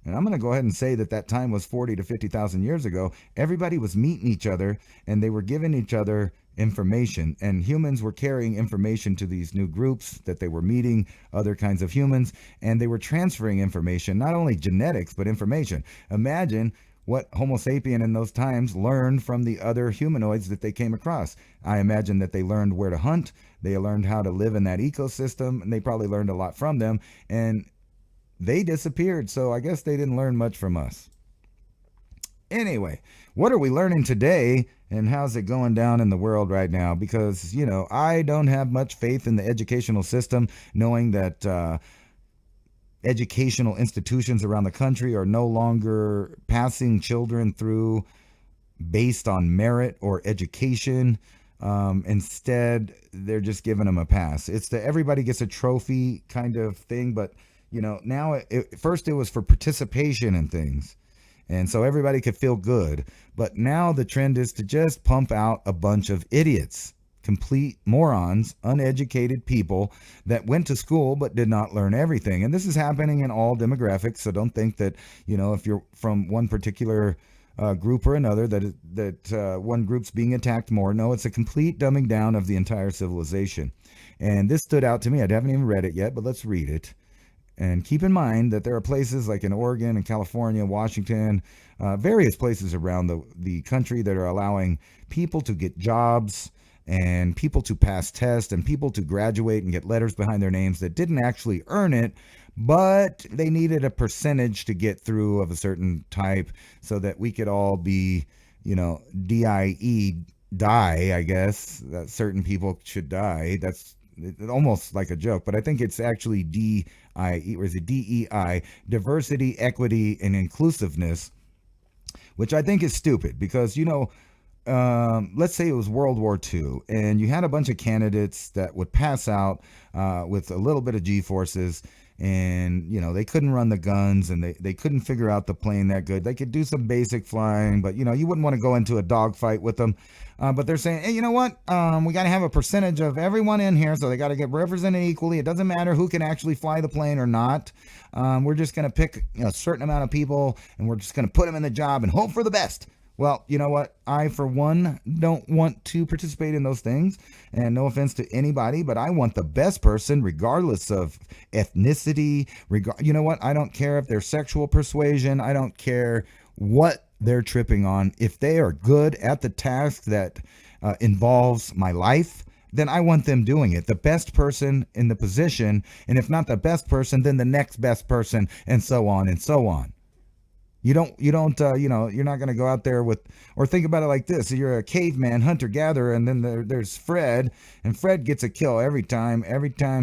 and I'm going to go ahead and say that time was 40 to 50,000 years ago, everybody was meeting each other and they were giving each other information, and humans were carrying information to these new groups that they were meeting, other kinds of humans, and they were transferring information, not only genetics, but information. Imagine what Homo sapien in those times learned from the other humanoids that they came across. I imagine that they learned where to hunt, they learned how to live in that ecosystem, and they probably learned a lot from them, and they disappeared, so I guess they didn't learn much from us. Anyway, what are we learning today, and how's it going down in the world right now? Because, I don't have much faith in the educational system, knowing that educational institutions around the country are no longer passing children through based on merit or education. Instead, they're just giving them a pass. It's the everybody gets a trophy kind of thing, but, now first it was for participation in things. And so everybody could feel good. But now the trend is to just pump out a bunch of idiots, complete morons, uneducated people that went to school but did not learn everything. And this is happening in all demographics. So don't think that, if you're from one particular group or another, that one group's being attacked more. No, it's a complete dumbing down of the entire civilization. And this stood out to me. I haven't even read it yet, but let's read it. And keep in mind that there are places like in Oregon and California, Washington, various places around the country that are allowing people to get jobs and people to pass tests and people to graduate and get letters behind their names that didn't actually earn it, but they needed a percentage to get through of a certain type so that we could all be, die, I guess, that certain people should die. That's almost like a joke, but I think it's actually DIE, or is it DEI, diversity, equity, and inclusiveness, which I think is stupid because, let's say it was World War II and you had a bunch of candidates that would pass out with a little bit of G-forces, and they couldn't run the guns, and they couldn't figure out the plane that good. They could do some basic flying, but you wouldn't want to go into a dogfight with them. But they're saying, hey, you know what? We got to have a percentage of everyone in here, so they got to get represented equally. It doesn't matter who can actually fly the plane or not. We're just going to pick a certain amount of people, and we're just going to put them in the job and hope for the best. Well, you know what? I, for one, don't want to participate in those things. And no offense to anybody, but I want the best person, regardless of ethnicity. You know what? I don't care if they're sexual persuasion. I don't care what they're tripping on. If they are good at the task that involves my life, then I want them doing it. The best person in the position. And if not the best person, then the next best person, and so on and so on. You're not going to go out there or think about it like this. You're a caveman, hunter-gatherer, and then there's Fred, and Fred gets a kill every time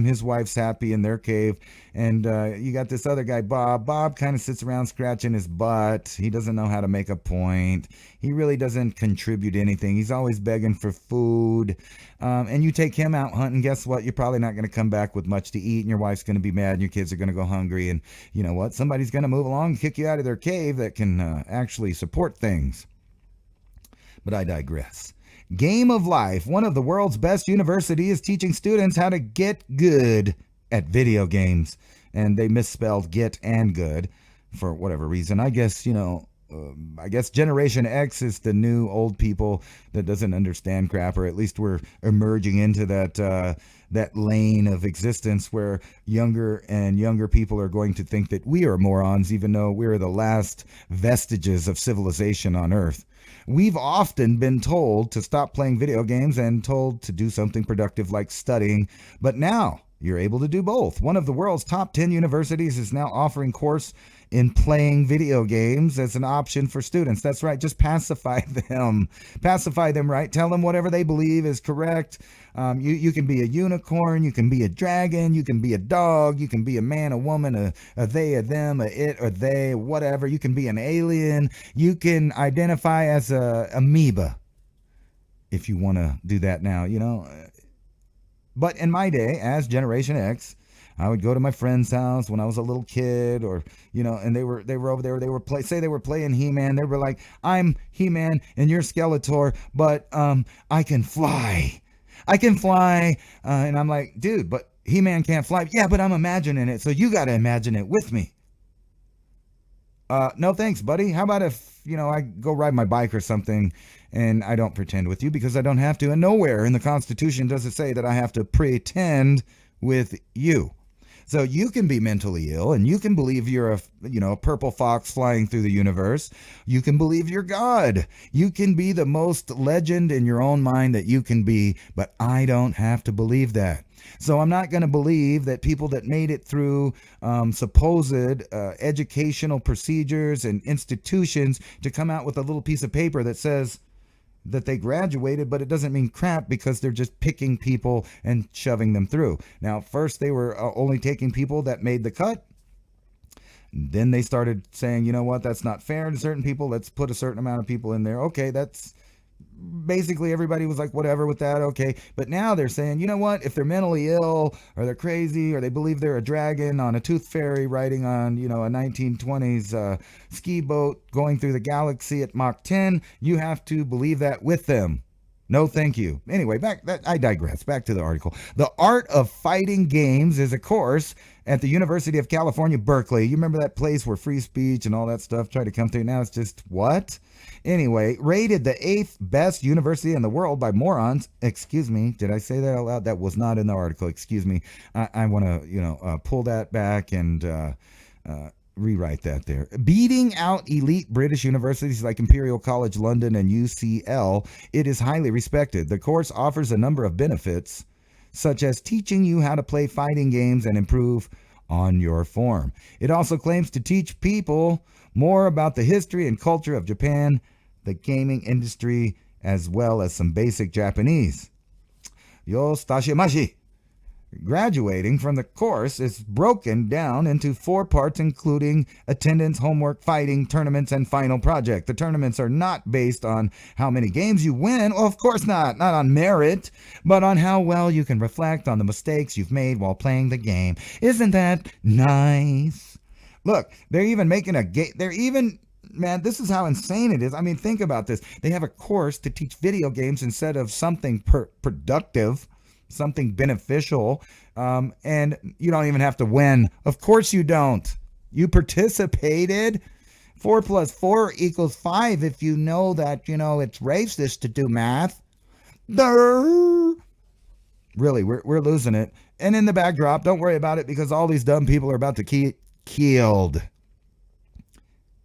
his wife's happy in their cave. And you got this other guy, Bob. Bob kind of sits around scratching his butt. He doesn't know how to make a point. He really doesn't contribute anything. He's always begging for food. And you take him out hunting, guess what? You're probably not going to come back with much to eat, and your wife's going to be mad, and your kids are going to go hungry. And you know what? Somebody's going to move along and kick you out of their cave that can actually support things. But I digress. Game of Life, one of the world's best universities, is teaching students how to get good at video games. And they misspelled get and good for whatever reason. I guess, I guess Generation X is the new old people that doesn't understand crap, or at least we're emerging into that lane of existence where younger and younger people are going to think that we are morons, even though we're the last vestiges of civilization on Earth. We've often been told to stop playing video games and told to do something productive like studying, but now you're able to do both. One of the world's top 10 universities is now offering course in playing video games as an option for students. That's right. Just pacify them. Pacify them, right? Tell them whatever they believe is correct. You can be a unicorn. You can be a dragon. You can be a dog. You can be a man, a woman, a they, a them, a it, or they, whatever. You can be an alien. You can identify as a amoeba if you want to do that now, But in my day, as Generation X, I would go to my friend's house when I was a little kid, or and they were over there. They were playing He-Man. They were like, "I'm He-Man and you're Skeletor, but I can fly. I can fly." And I'm like, "Dude, but He-Man can't fly." "Yeah, but I'm imagining it, so you got to imagine it with me." No thanks, buddy. How about if I go ride my bike or something, and I don't pretend with you, because I don't have to. And nowhere in the Constitution does it say that I have to pretend with you. So you can be mentally ill, and you can believe you're a purple fox flying through the universe. You can believe you're God. You can be the most legend in your own mind that you can be, but I don't have to believe that. So I'm not going to believe that people that made it through supposed educational procedures and institutions to come out with a little piece of paper that says that they graduated, but it doesn't mean crap, because they're just picking people and shoving them through. Now, first they were only taking people that made the cut. Then they started saying, you know what, that's not fair to certain people. Let's put a certain amount of people in there. Okay, that's basically everybody was like, whatever with that. Okay. But now they're saying, you know what, if they're mentally ill, or they're crazy, or they believe they're a dragon on a tooth fairy riding on, a 1920s ski boat going through the galaxy at Mach 10, you have to believe that with them. No, thank you. Anyway, I digress. Back to the article. The Art of Fighting Games is a course at the University of California, Berkeley. You remember that place where free speech and all that stuff tried to come through? Now it's just what? Anyway, rated the 8th best university in the world by morons. Excuse me, did I say that out loud? That was not in the article. Excuse me. I want to, pull that back and rewrite that there. Beating out elite British universities like Imperial College London and UCL, it is highly respected. The course offers a number of benefits, such as teaching you how to play fighting games and improve on your form. It also claims to teach people more about the history and culture of Japan, the gaming industry, as well as some basic Japanese. Yo stashimashi. graduating from the course is broken down into 4 parts, including attendance, homework, fighting, tournaments, and final project. The tournaments are not based on how many games you win. Well, of course not on merit, but on how well you can reflect on the mistakes you've made while playing the game. Isn't that nice? Look, they're even making a game. Man, this is how insane it is. I mean, think about this. They have a course to teach video games instead of something productive, something beneficial, and you don't even have to win. Of course you don't. You participated. 4 + 4 = 5 if you know that, it's racist to do math. Durr. Really, we're losing it. And in the backdrop, don't worry about it because all these dumb people are about to get killed.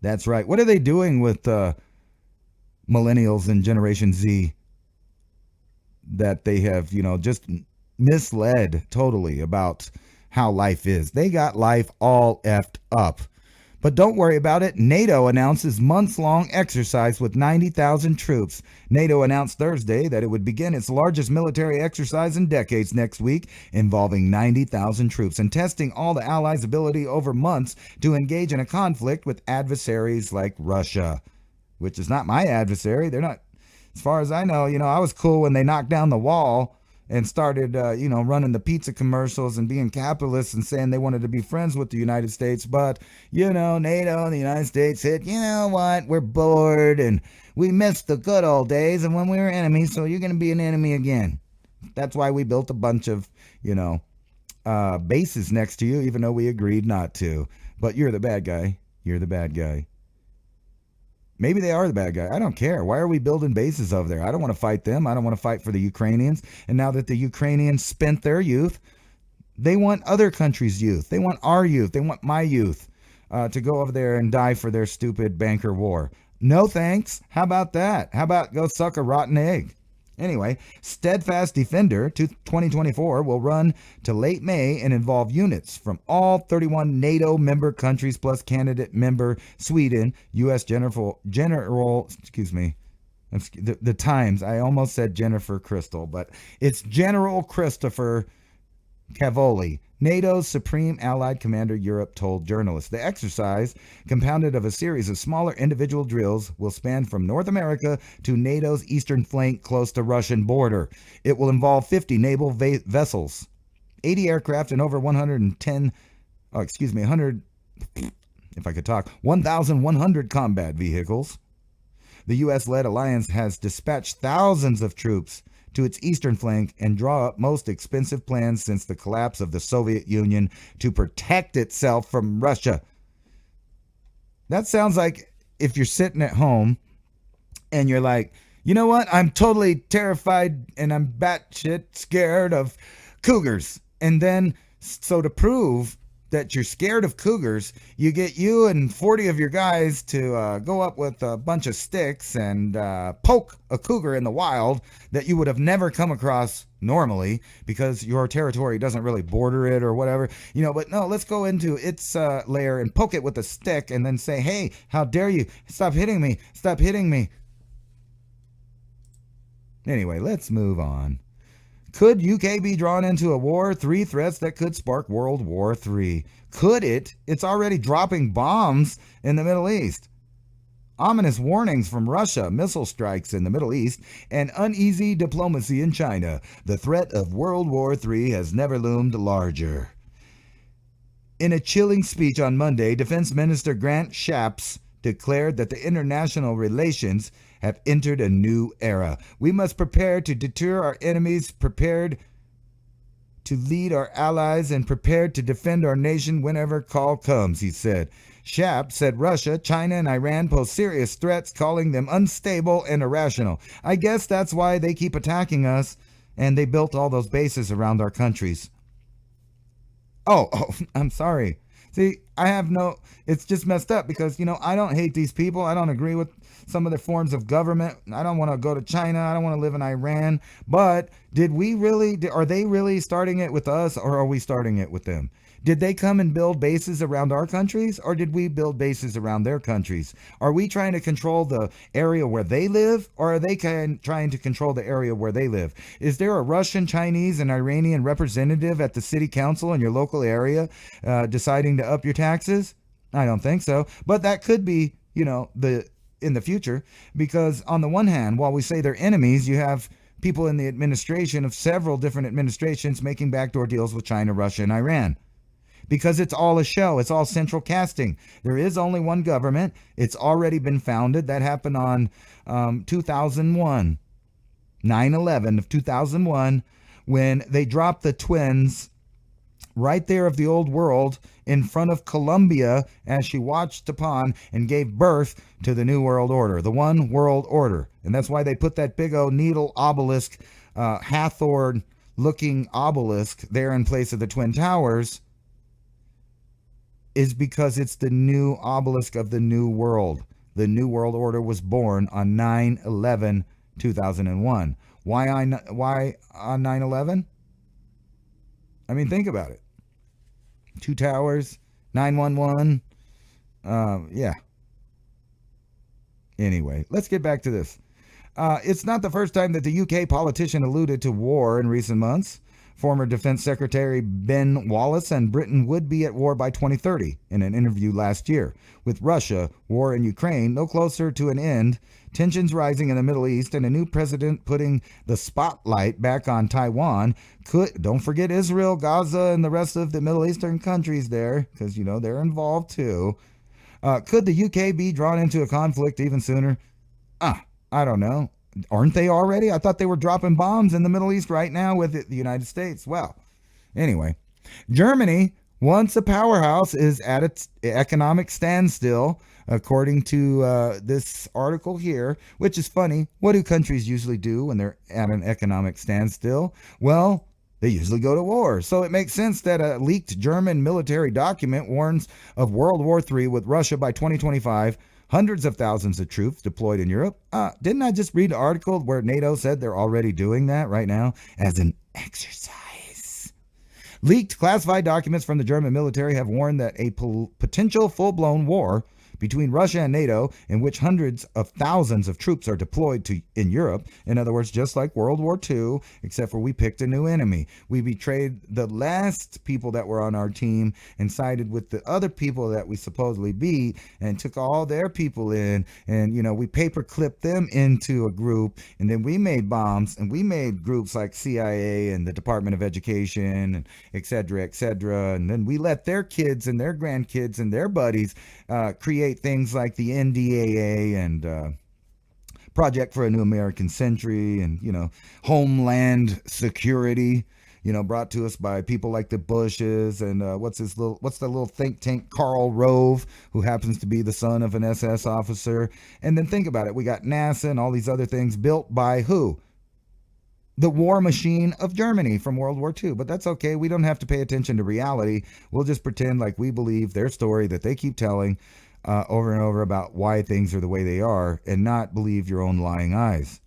That's right. What are they doing with millennials and Generation Z that they have, just misled totally about how life is? They got life all effed up. But don't worry about it. NATO announces months-long exercise with 90,000 troops. NATO announced Thursday that it would begin its largest military exercise in decades next week, involving 90,000 troops and testing all the allies' ability over months to engage in a conflict with adversaries like Russia, which is not my adversary. They're not, as far as I know. I was cool when they knocked down the wall and started, running the pizza commercials and being capitalists and saying they wanted to be friends with the United States. But, NATO and the United States said, you know what, we're bored and we missed the good old days and when we were enemies, so you're going to be an enemy again. That's why we built a bunch of, bases next to you, even though we agreed not to. But you're the bad guy. You're the bad guy. Maybe they are the bad guy. I don't care. Why are we building bases over there? I don't want to fight them. I don't want to fight for the Ukrainians. And now that the Ukrainians spent their youth, they want other countries' youth. They want our youth. They want my youth to go over there and die for their stupid banker war. No thanks. How about that? How about go suck a rotten egg? Anyway, Steadfast Defender 2024 will run to late May and involve units from all 31 NATO member countries plus candidate member Sweden, U.S. General, the Times. I almost said Jennifer Crystal, but it's General Christopher Cavoli, NATO's Supreme Allied Commander, Europe, told journalists. The exercise, compounded of a series of smaller individual drills, will span from North America to NATO's eastern flank close to Russian border. It will involve 50 naval vessels, 80 aircraft, and over 1,100 combat vehicles. The U.S.-led alliance has dispatched thousands of troops to its eastern flank and draw up most expensive plans since the collapse of the Soviet Union to protect itself from Russia. That sounds like if you're sitting at home and you're like, you know what? I'm totally terrified and I'm batshit scared of cougars. And then, so to prove that you're scared of cougars, you get you and 40 of your guys to go up with a bunch of sticks and poke a cougar in the wild that you would have never come across normally because your territory doesn't really border it or whatever, but no, let's go into its lair and poke it with a stick and then say, hey, how dare you? Stop hitting me. Stop hitting me. Anyway, let's move on. Could UK be drawn into a war? 3 threats that could spark World War III. Could it? It's already dropping bombs in the Middle East. Ominous warnings from Russia, missile strikes in the Middle East, and uneasy diplomacy in China. The threat of World War III has never loomed larger. In a chilling speech on Monday, Defense Minister Grant Shapps declared that the international relations have entered a new era. We must prepare to deter our enemies, prepared to lead our allies, and prepared to defend our nation whenever call comes, he said. Shapps said Russia, China, and Iran pose serious threats, calling them unstable and irrational. I guess that's why they keep attacking us, and they built all those bases around our countries. Oh, I'm sorry. See, it's just messed up because, I don't hate these people. I don't agree with some of their forms of government. I don't want to go to China. I don't want to live in Iran. But are they really starting it with us, or are we starting it with them? Did they come and build bases around our countries, or did we build bases around their countries? Are we trying to control the area where they live, or are they trying to control the area where they live? Is there a Russian, Chinese, and Iranian representative at the city council in your local area deciding to up your taxes? I don't think so. But that could be, in the future, because on the one hand, while we say they're enemies, you have people in the administration of several different administrations making backdoor deals with China, Russia, and Iran. Because it's all a show. It's all central casting. There is only one government. It's already been founded. That happened on 2001, 9/11 of 2001, when they dropped the twins right there of the old world in front of Columbia as she watched upon and gave birth to the New World Order, the One World Order. And that's why they put that big old needle obelisk, Hathor-looking obelisk there in place of the Twin Towers, is because it's the new obelisk of the New World. The New World Order was born on 9/11, 2001. Why on 9/11? I mean, think about it. Two towers, 911. Yeah. Anyway, let's get back to this. It's not the first time that the UK politician alluded to war in recent months. Former Defense Secretary Ben Wallace and Britain would be at war by 2030 in an interview last year. With Russia, war in Ukraine no closer to an end, tensions rising in the Middle East, and a new president putting the spotlight back on Taiwan. Don't forget Israel, Gaza, and the rest of the Middle Eastern countries there, because, they're involved too. Could the UK be drawn into a conflict even sooner? I don't know. Aren't they already? I thought they were dropping bombs in the Middle East right now with the United States. Well, anyway, Germany, once a powerhouse, is at its economic standstill, according to this article here, which is funny. What do countries usually do when they're at an economic standstill? Well, they usually go to war. So it makes sense that a leaked German military document warns of World War III with Russia by 2025. Hundreds of thousands of troops deployed in Europe. Didn't I just read an article where NATO said they're already doing that right now as an exercise? Leaked classified documents from the German military have warned that a potential full-blown war between Russia and NATO, in which hundreds of thousands of troops are deployed in Europe. In other words, just like World War II, except for we picked a new enemy. We betrayed the last people that were on our team and sided with the other people that we supposedly beat and took all their people in, and we paper clipped them into a group, and then we made bombs, and we made groups like CIA and the Department of Education, and et cetera, and then we let their kids and their grandkids and their buddies create things like the NDAA and Project for a New American Century and, Homeland Security, brought to us by people like the Bushes and what's the little think tank, Karl Rove, who happens to be the son of an SS officer. And then think about it. We got NASA and all these other things built by who? The war machine of Germany from World War II. But that's okay. We don't have to pay attention to reality. We'll just pretend like we believe their story that they keep telling over and over about why things are the way they are, and not believe your own lying eyes.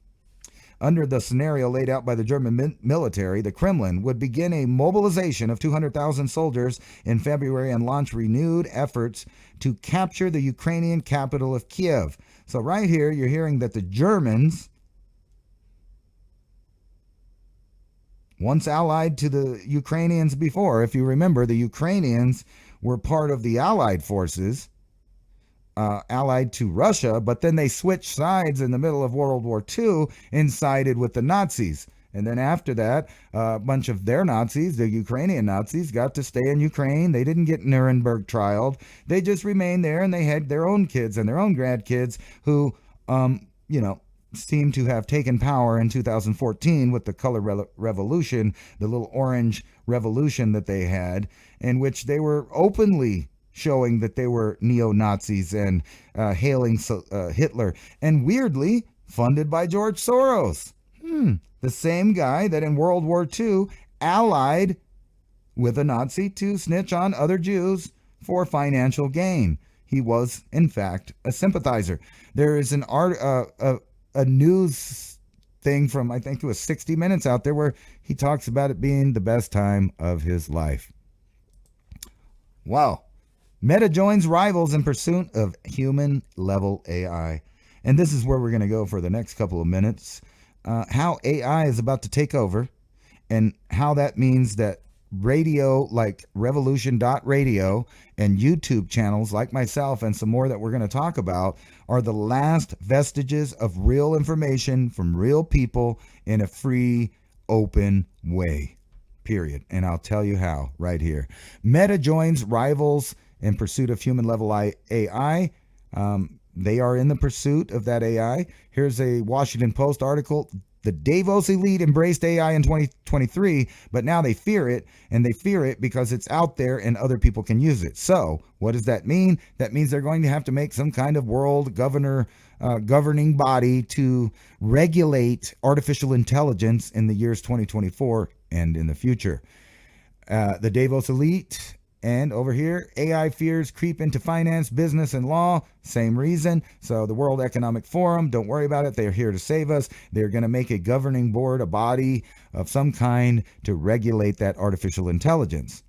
Under the scenario laid out by the German military, the Kremlin would begin a mobilization of 200,000 soldiers in February and launch renewed efforts to capture the Ukrainian capital of Kiev. So right here, you're hearing that the Germans, once allied to the Ukrainians before, if you remember, the Ukrainians were part of the Allied forces, allied to Russia, but then they switched sides in the middle of World War II and sided with the Nazis. And then after that, a bunch of their Nazis, the Ukrainian Nazis, got to stay in Ukraine. They didn't get Nuremberg trialed. They just remained there, and they had their own kids and their own grandkids who, seem to have taken power in 2014 with the color revolution, the little orange revolution that they had, in which they were openly showing that they were neo-Nazis and hailing Hitler, and weirdly funded by George Soros. The same guy that in World War II allied with a Nazi to snitch on other Jews for financial gain. He was, in fact, a sympathizer. There is a news thing from, I think it was 60 Minutes out there, where he talks about it being the best time of his life. Wow. Meta joins rivals in pursuit of human-level AI. And this is where we're going to go for the next couple of minutes. How AI is about to take over, and how that means that radio like Revolution.Radio and YouTube channels like myself and some more that we're going to talk about are the last vestiges of real information from real people in a free, open way. Period. And I'll tell you how right here. Meta joins rivals in pursuit of human-level AI. They are in the pursuit of that AI. Here's a Washington Post article. The Davos elite embraced AI in 2023, but now they fear it, and they fear it because it's out there and other people can use it. So what does that mean? That means they're going to have to make some kind of world governing body to regulate artificial intelligence in the years 2024 and in the future. The Davos elite. And over here, AI fears creep into finance, business, and law. Same reason. So the World Economic Forum, don't worry about it. They're here to save us. They're going to make a governing board, a body of some kind to regulate that artificial intelligence.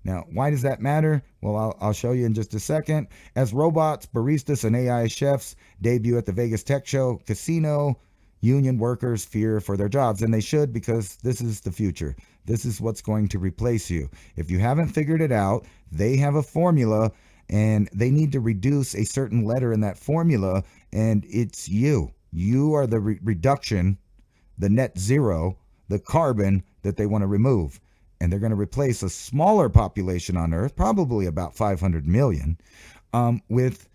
Now, why does that matter? Well, I'll show you in just a second. As robots, baristas, and AI chefs debut at the Vegas Tech Show, casino union workers fear for their jobs, and they should, because this is the future. This is what's going to replace you. If you haven't figured it out, they have a formula, and they need to reduce a certain letter in that formula, and it's you. You are the reduction, the net zero, the carbon that they want to remove. And they're going to replace a smaller population on Earth, probably about 500 million, with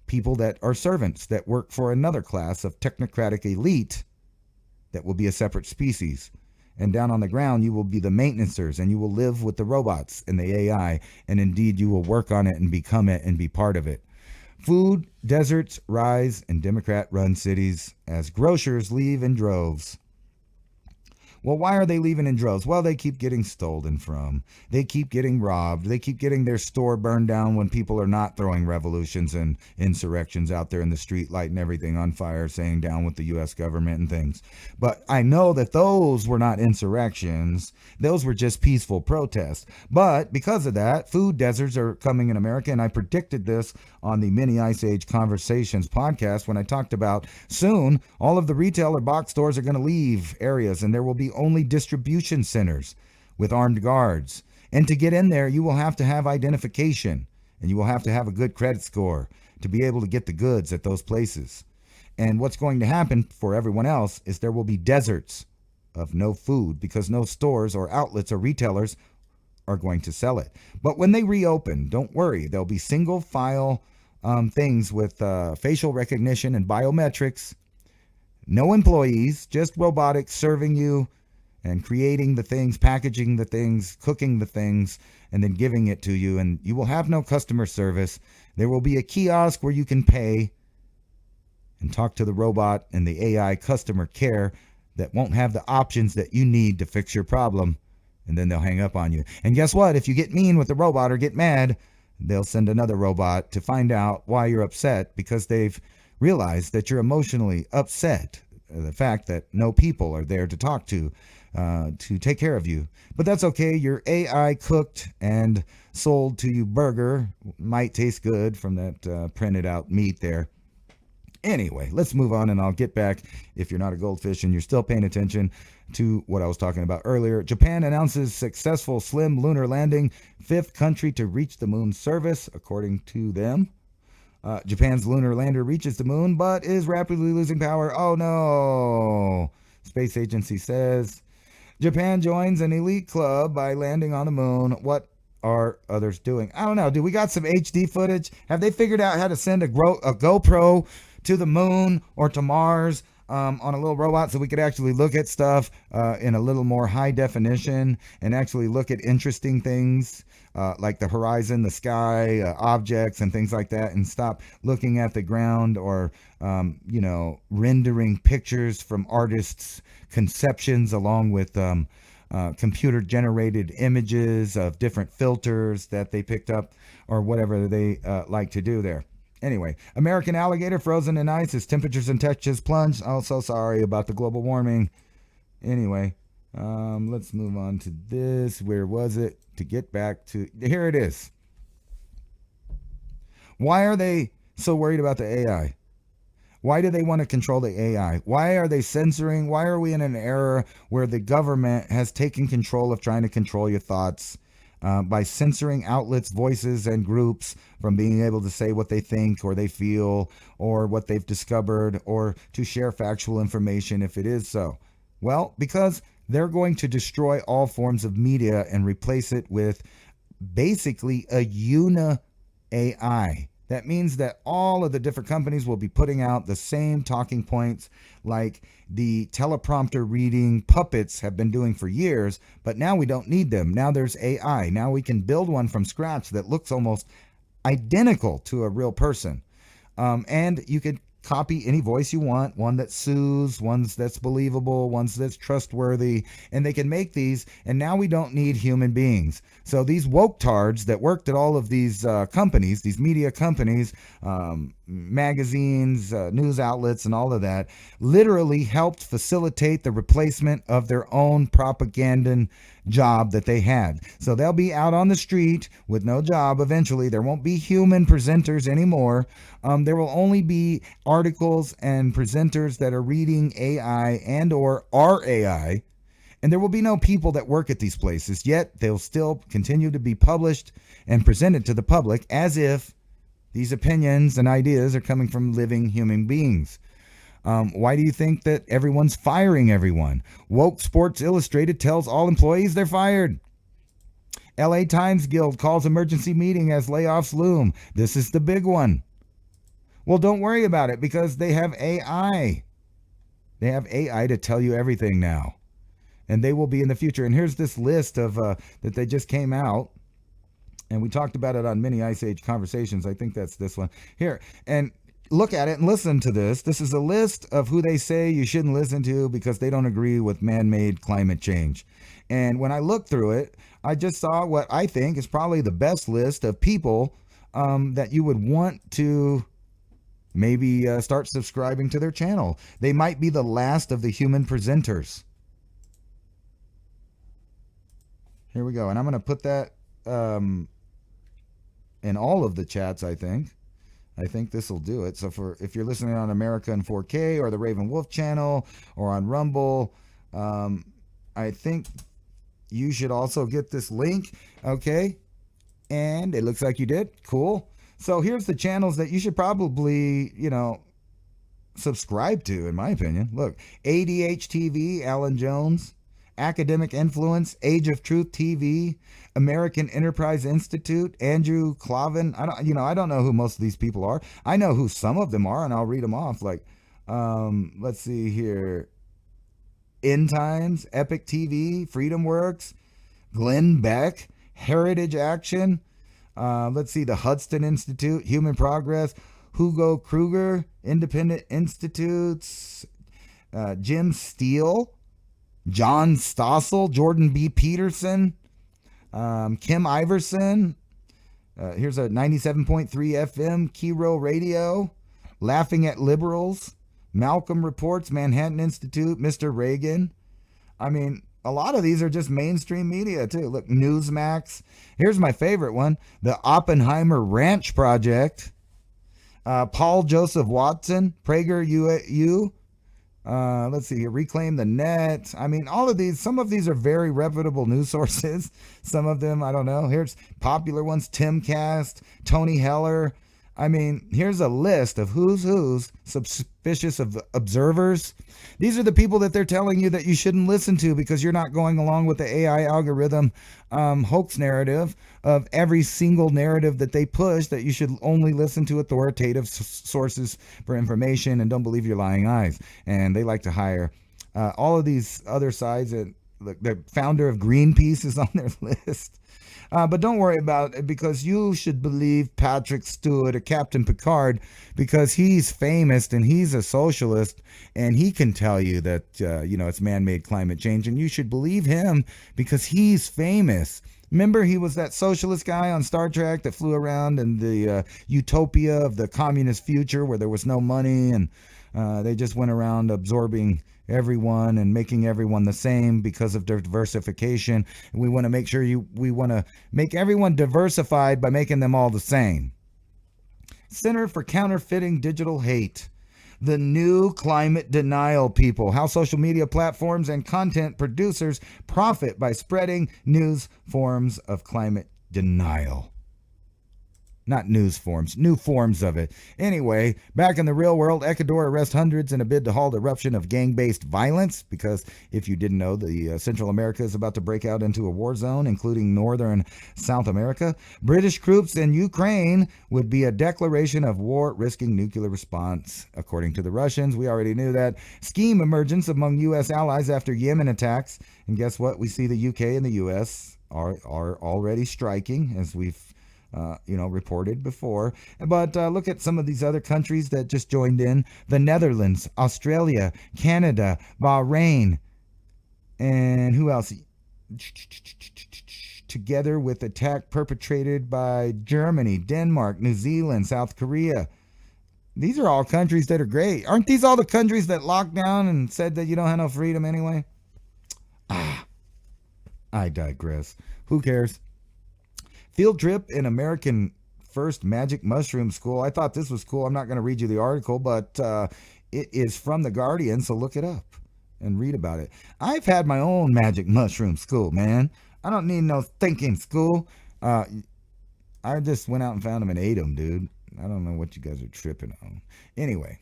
people that are servants that work for another class of technocratic elite that will be a separate species. And down on the ground, you will be the maintenancers, and you will live with the robots and the AI, and indeed you will work on it and become it and be part of it. Food deserts rise in Democrat-run cities as grocers leave in droves. Well, why are they leaving in droves? Well, they keep getting stolen from. They keep getting robbed. They keep getting their store burned down when people are not throwing revolutions and insurrections out there in the street, lighting everything on fire, saying down with the U.S. government and things. But I know that those were not insurrections. Those were just peaceful protests. But because of that, food deserts are coming in America, and I predicted this on the Mini Ice Age Conversations podcast when I talked about soon all of the retail or box stores are going to leave areas, and there will be only distribution centers with armed guards. And to get in there, you will have to have identification, and you will have to have a good credit score to be able to get the goods at those places. And what's going to happen for everyone else is there will be deserts of no food because no stores or outlets or retailers are going to sell it. But when they reopen, don't worry, there'll be single file things with facial recognition and biometrics. No employees, just robotics serving you and creating the things, packaging the things, cooking the things, and then giving it to you. And you will have no customer service. There will be a kiosk where you can pay and talk to the robot and the AI customer care that won't have the options that you need to fix your problem. And then they'll hang up on you. And guess what? If you get mean with the robot or get mad, they'll send another robot to find out why you're upset, because they've realized that you're emotionally upset. The fact that no people are there to talk to take care of you. But that's okay. Your AI cooked and sold to you burger might taste good from that printed out meat there. Anyway, let's move on, and I'll get back, if you're not a goldfish and you're still paying attention, to what I was talking about earlier. Japan announces successful slim lunar landing, 5th country to reach the moon service, according to them. Japan's lunar lander reaches the moon, but is rapidly losing power. Oh no, space agency says. Japan joins an elite club by landing on the moon. What are others doing? I don't know. Do we got some HD footage? Have they figured out how to send a GoPro to the moon or to Mars on a little robot so we could actually look at stuff in a little more high definition and actually look at interesting things like the horizon, the sky, objects and things like that, and stop looking at the ground or, rendering pictures from artists' conceptions along with computer generated images of different filters that they picked up or whatever they like to do there. Anyway, American alligator frozen in ice as temperatures in Texas plunge. Oh, so sorry about the global warming. Anyway, let's move on to this. Where was it? To get back to, here it is. Why are they so worried about the AI? Why do they want to control the AI? Why are they censoring? Why are we in an era where the government has taken control of trying to control your thoughts by censoring outlets, voices, and groups from being able to say what they think or they feel or what they've discovered or to share factual information if it is so? Well, because they're going to destroy all forms of media and replace it with basically a AI. That means that all of the different companies will be putting out the same talking points like the teleprompter reading puppets have been doing for years, but now we don't need them. Now there's AI. Now we can build one from scratch that looks almost identical to a real person. And you could copy any voice you want, one that soothes, one that's believable, one that's trustworthy, and they can make these, and now we don't need human beings. So these woke-tards that worked at all of these companies, these media companies, magazines, news outlets, and all of that, literally helped facilitate the replacement of their own propaganda job that they had. So they'll be out on the street with no job eventually. There won't be human presenters anymore. There will only be articles and presenters that are reading AI and or are AI. And there will be no people that work at these places, yet they'll still continue to be published and presented to the public as if these opinions and ideas are coming from living human beings. Why do you think that everyone's firing everyone? Woke Sports Illustrated tells all employees they're fired. LA Times Guild calls emergency meeting as layoffs loom. This is the big one. Well, don't worry about it because they have AI. They have AI to tell you everything now. And they will be in the future. And here's this list of that they just came out. And we talked about it on many Ice Age conversations. I think that's this one. Here. And look at it and listen to this. This is a list of who they say you shouldn't listen to because they don't agree with man-made climate change. And when I looked through it, I just saw what I think is probably the best list of people that you would want to maybe start subscribing to their channel. They might be the last of the human presenters. Here we go. And I'm going to put that in all of the chats, I think. I think this will do it. So if you're listening on America in 4K or the Raven Wolf channel or on Rumble, I think you should also get this link. Okay. And it looks like you did. Cool. So here's the channels that you should probably, subscribe to, in my opinion. Look, ADH TV, Alan Jones. Academic Influence, Age of Truth TV, American Enterprise Institute, Andrew Clavin. I don't know who most of these people are. I know who some of them are, and I'll read them off. Like, let's see here. End Times, Epic TV, Freedom Works, Glenn Beck, Heritage Action. Let's see, the Hudson Institute, Human Progress, Hugo Kruger, Independent Institutes, Jim Steele, John Stossel, Jordan B. Peterson, Kim Iverson. Here's a 97.3 FM, Kiro Radio, Laughing at Liberals, Malcolm Reports, Manhattan Institute, Mr. Reagan. I mean, a lot of these are just mainstream media, too. Look, Newsmax. Here's my favorite one, the Oppenheimer Ranch Project, Paul Joseph Watson, PragerU. Let's see here. Reclaim the Net. I mean, all of these, some of these are very reputable news sources. Some of them, I don't know. Here's popular ones, Timcast, Tony Heller. I mean, here's a list of who's suspicious of observers. These are the people that they're telling you that you shouldn't listen to because you're not going along with the AI algorithm hoax narrative of every single narrative that they push, that you should only listen to authoritative sources for information and don't believe your lying eyes. And they like to hire all of these other sides. The founder of Greenpeace is on their list. But don't worry about it because you should believe Patrick Stewart or Captain Picard because he's famous and he's a socialist and he can tell you that, it's man-made climate change, and you should believe him because he's famous. Remember, he was that socialist guy on Star Trek that flew around in the utopia of the communist future where there was no money and they just went around absorbing everyone and making everyone the same because of diversification. And we want to make everyone diversified by making them all the same. Center for Counterfeiting Digital Hate. The new climate denial people. How social media platforms and content producers profit by spreading news forms of climate denial. Not news forms, new forms of it. Anyway, back in the real world, Ecuador arrests hundreds in a bid to halt eruption of gang-based violence. Because if you didn't know, the Central America is about to break out into a war zone, including northern South America. British troops in Ukraine would be a declaration of war, risking nuclear response. According to the Russians, we already knew that. Scheme emergence among U.S. allies after Yemen attacks. And guess what? We see the UK and the U.S. are already striking, as we've reported before. But look at some of these other countries that just joined in. The Netherlands, Australia, Canada, Bahrain, and who else? Together with attack perpetrated by Germany, Denmark, New Zealand, South Korea. These are all countries that are great. Aren't these all the countries that locked down and said that you don't have no freedom anyway? I digress. Who cares? Field trip in American first magic mushroom school. I thought this was cool. I'm not going to read you the article, but it is from The Guardian, so look it up and read about it. I've had my own magic mushroom school, man. I don't need no thinking school. I just went out and found them and ate them, dude. I don't know what you guys are tripping on. Anyway,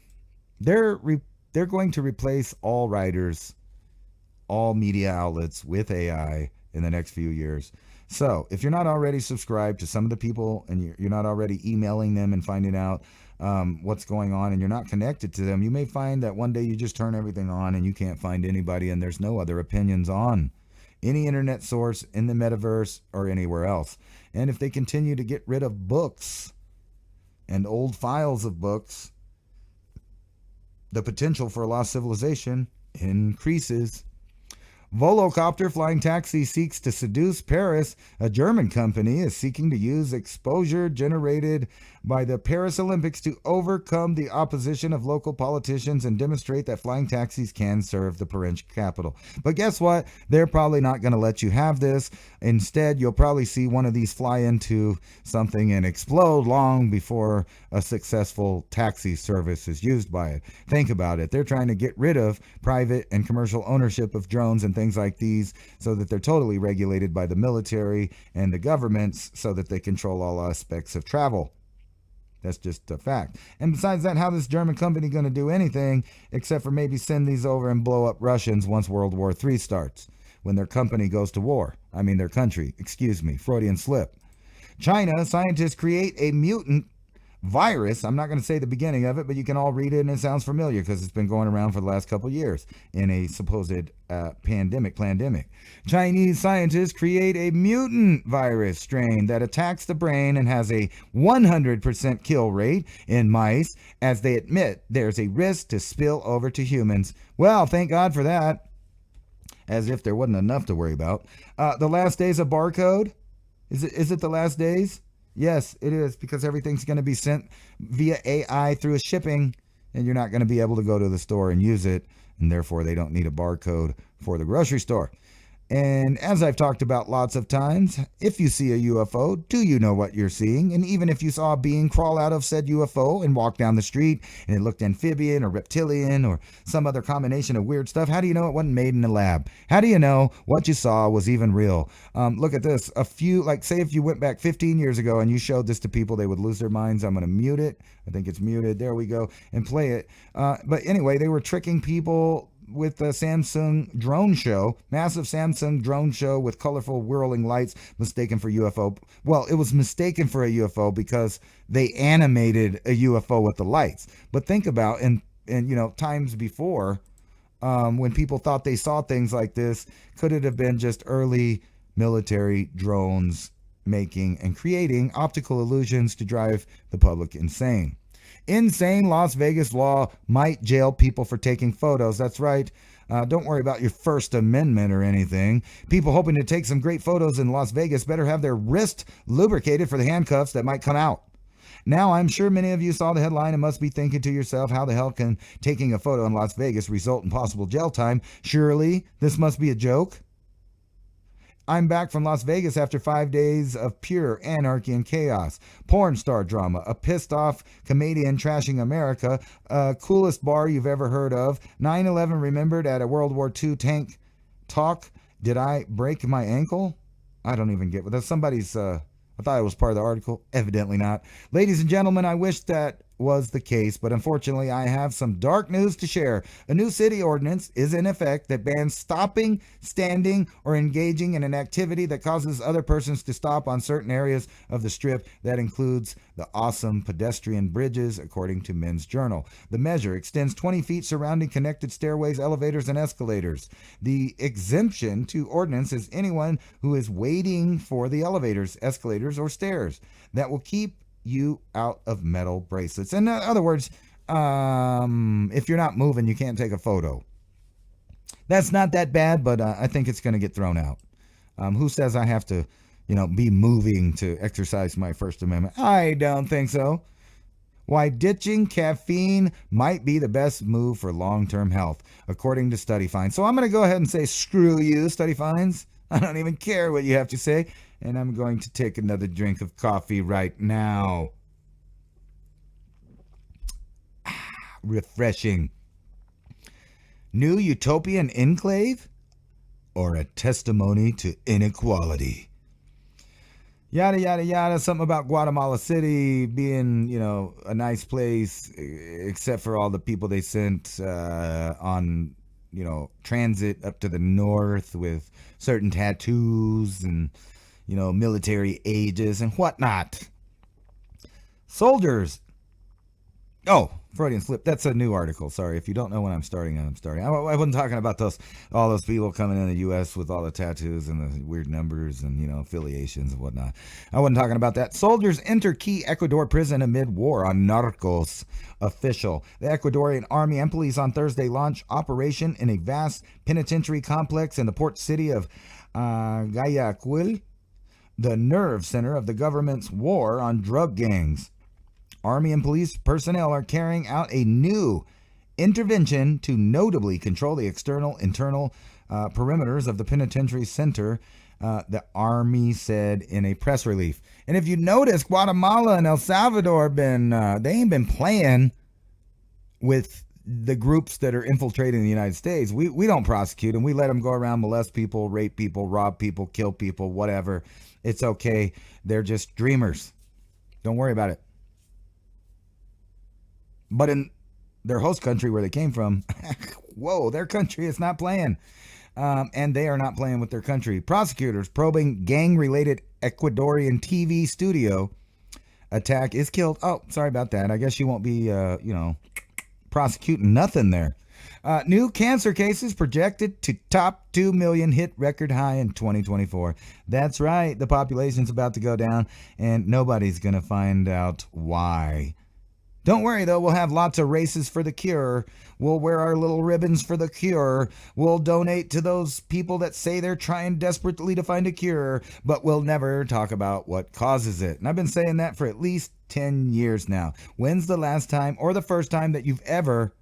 they're going to replace all writers, all media outlets with AI in the next few years. So if you're not already subscribed to some of the people and you're not already emailing them and finding out what's going on and you're not connected to them, you may find that one day you just turn everything on and you can't find anybody and there's no other opinions on any internet source in the metaverse or anywhere else. And if they continue to get rid of books and old files of books, the potential for a lost civilization increases. Volocopter flying taxi seeks to seduce Paris. A German company is seeking to use exposure generated by the Paris Olympics to overcome the opposition of local politicians and demonstrate that flying taxis can serve the French capital. But guess what? They're probably not going to let you have this. Instead, you'll probably see one of these fly into something and explode long before a successful taxi service is used by it. Think about it. They're trying to get rid of private and commercial ownership of drones and things like these so that they're totally regulated by the military and the governments so that they control all aspects of travel. That's just a fact. And besides that, how is this German company going to do anything except for maybe send these over and blow up Russians once World War III starts, when their company goes to war? I mean, their country. Excuse me. Freudian slip. China, scientists create a mutant virus. I'm not going to say the beginning of it, but you can all read it and it sounds familiar because it's been going around for the last couple of years in a supposed pandemic. Chinese scientists create a mutant virus strain that attacks the brain and has a 100% kill rate in mice, as they admit there's a risk to spill over to humans. Well, thank God for that. As if there wasn't enough to worry about. The last days of barcode? Is it the last days? Yes, it is, because everything's going to be sent via AI through a shipping, and you're not going to be able to go to the store and use it, and therefore they don't need a barcode for the grocery store. And as I've talked about lots of times, if you see a UFO, do you know what you're seeing? And even if you saw a being crawl out of said UFO and walk down the street and it looked amphibian or reptilian or some other combination of weird stuff, how do you know it wasn't made in a lab? How do you know what you saw was even real? Look at this. Say if you went back 15 years ago and you showed this to people, they would lose their minds. I'm going to mute it. I think it's muted. There we go. And play it. But anyway, they were tricking people with the Samsung drone show, massive Samsung drone show with colorful whirling lights, mistaken for UFO. Well, it was mistaken for a UFO because they animated a UFO with the lights. But think about, and times before, when people thought they saw things like this, could it have been just early military drones making and creating optical illusions to drive the public insane? Insane Las Vegas law might jail people for taking photos. That's right. Don't worry about your First Amendment or anything. People hoping to take some great photos in Las Vegas better have their wrist lubricated for the handcuffs that might come out. Now, I'm sure many of you saw the headline and must be thinking to yourself, how the hell can taking a photo in Las Vegas result in possible jail time? Surely this must be a joke. I'm back from Las Vegas after 5 days of pure anarchy and chaos. Porn star drama, a pissed off comedian trashing America, coolest bar you've ever heard of, 9/11 remembered at a World War II tank talk. Did I break my ankle? I don't even get what that's somebody's. I thought it was part of the article. Evidently not. Ladies and gentlemen, I wish that was the case, but unfortunately I have some dark news to share. A new city ordinance is in effect that bans stopping, standing, or engaging in an activity that causes other persons to stop on certain areas of the strip. That includes the awesome pedestrian bridges, according to Men's Journal. The measure extends 20 feet surrounding connected stairways, elevators, and escalators. The exemption to ordinance is anyone who is waiting for the elevators, escalators, or stairs. That will keep you out of metal bracelets. In other words, if you're not moving, you can't take a photo. That's not that bad, but I think it's going to get thrown out. Who says I have to, be moving to exercise my First Amendment? I don't think so. Why ditching caffeine might be the best move for long-term health, according to study finds. So I'm going to go ahead and say, screw you, study finds. I don't even care what you have to say. And I'm going to take another drink of coffee right now. Refreshing. New utopian enclave? Or a testimony to inequality? Yada, yada, yada. Something about Guatemala City being, a nice place, except for all the people they sent on, transit up to the north with certain tattoos and military ages and whatnot. Soldiers. Oh, Freudian slip. That's a new article. Sorry. If you don't know when I'm starting. I wasn't talking about all those people coming in the U.S. with all the tattoos and the weird numbers and, affiliations and whatnot. I wasn't talking about that. Soldiers enter key Ecuador prison amid war on narcos. Official. The Ecuadorian Army and police on Thursday launched operation in a vast penitentiary complex in the port city of Guayaquil, the nerve center of the government's war on drug gangs. Army and police personnel are carrying out a new intervention to notably control the internal perimeters of the penitentiary center, the Army said in a press release. And if you notice, Guatemala and El Salvador they ain't been playing with the groups that are infiltrating the United States. We don't prosecute them. We let them go around, molest people, rape people, rob people, kill people, whatever. It's okay. They're just dreamers. Don't worry about it. But in their host country where they came from, whoa, their country is not playing. And they are not playing with their country. Prosecutors probing gang-related Ecuadorian TV studio attack is killed. Oh, sorry about that. I guess you won't be, prosecuting nothing there. New cancer cases projected to top 2 million, hit record high in 2024. That's right. The population's about to go down, and nobody's going to find out why. Don't worry, though. We'll have lots of races for the cure. We'll wear our little ribbons for the cure. We'll donate to those people that say they're trying desperately to find a cure, but we'll never talk about what causes it. And I've been saying that for at least 10 years now. When's the last time or the first time that you've ever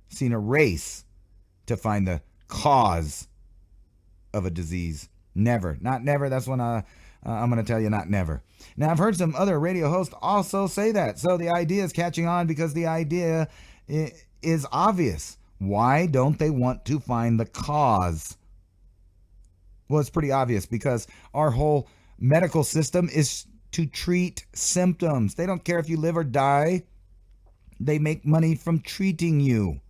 seen a race to find the cause of a disease? Never. Not never. That's when I'm going to tell you not never. Now, I've heard some other radio hosts also say that. So the idea is catching on because the idea is obvious. Why don't they want to find the cause? Well, it's pretty obvious because our whole medical system is to treat symptoms. They don't care if you live or die. They make money from treating you.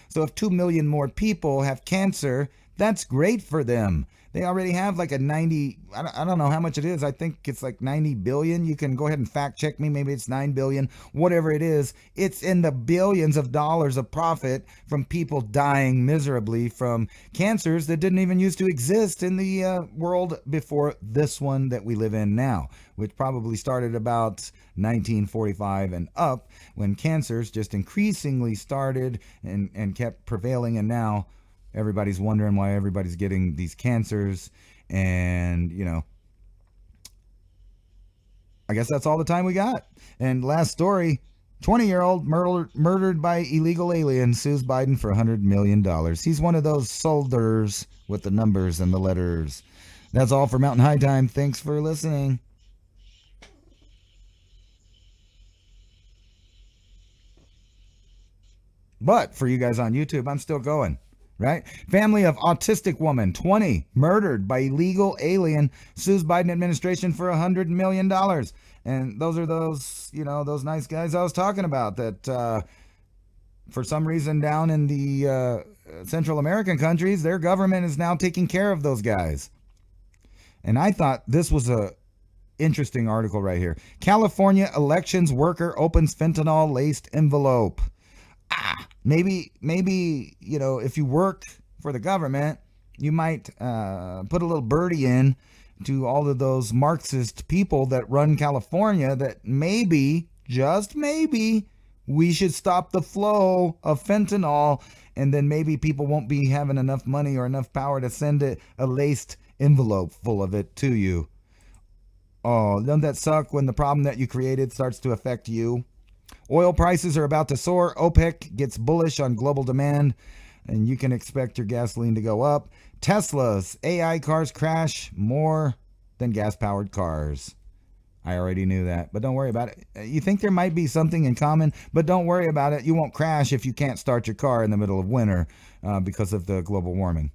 So if 2 million more people have cancer, that's great for them. They already have like a 90, I don't know how much it is. I think it's like 90 billion. You can go ahead and fact check me. Maybe it's 9 billion, whatever it is. It's in the billions of dollars of profit from people dying miserably from cancers that didn't even used to exist in the world before this one that we live in now, which probably started about 1945 and up when cancers just increasingly started and kept prevailing. And now everybody's wondering why everybody's getting these cancers. And, I guess that's all the time we got. And last story, 20-year-old murdered by illegal aliens sues Biden for $100 million. He's one of those soldiers with the numbers and the letters. That's all for Mountain High Time. Thanks for listening. But for you guys on YouTube, I'm still going, right? Family of autistic woman, 20, murdered by illegal alien, sues Biden administration for $100 million. And those are those nice guys I was talking about that for some reason down in the Central American countries, their government is now taking care of those guys. And I thought this was a interesting article right here. California elections worker opens fentanyl-laced envelope. Maybe, if you work for the government, you might put a little birdie in to all of those Marxist people that run California that maybe, just maybe, we should stop the flow of fentanyl, and then maybe people won't be having enough money or enough power to send a laced envelope full of it to you. Oh, doesn't that suck when the problem that you created starts to affect you? Oil prices are about to soar. OPEC gets bullish on global demand, and you can expect your gasoline to go up. Tesla's AI cars crash more than gas-powered cars. I already knew that, but don't worry about it. You think there might be something in common, but don't worry about it. You won't crash if you can't start your car in the middle of winter because of the global warming.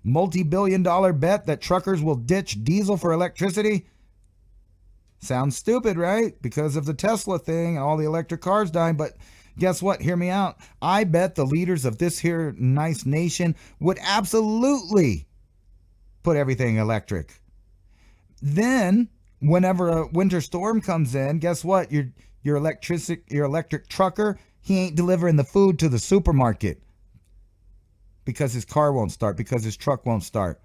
Multi-billion-dollar bet that truckers will ditch diesel for electricity. Sounds stupid, right? Because of the Tesla thing and all the electric cars dying. But guess what? Hear me out. I bet the leaders of this here nice nation would absolutely put everything electric. Then, whenever a winter storm comes in, guess what? Your electric trucker, he ain't delivering the food to the supermarket because his car won't start, because his truck won't start.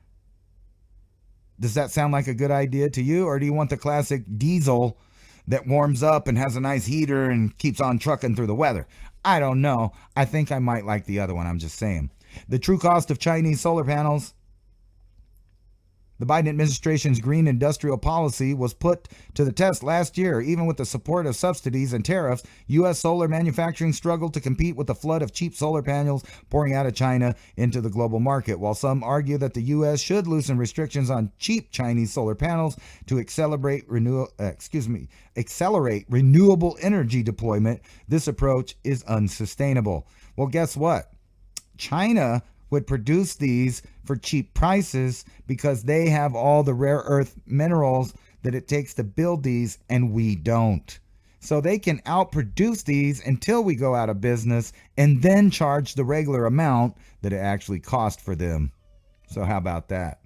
Does that sound like a good idea to you? Or do you want the classic diesel that warms up and has a nice heater and keeps on trucking through the weather? I don't know. I think I might like the other one. I'm just saying. The true cost of Chinese solar panels. The Biden administration's green industrial policy was put to the test last year. Even with the support of subsidies and tariffs, U.S. solar manufacturing struggled to compete with the flood of cheap solar panels pouring out of China into the global market. While some argue that the U.S. should loosen restrictions on cheap Chinese solar panels to accelerate renewable energy deployment, this approach is unsustainable. Well, guess what? China would produce these for cheap prices because they have all the rare earth minerals that it takes to build these, and we don't. So they can outproduce these until we go out of business and then charge the regular amount that it actually cost for them. So how about that?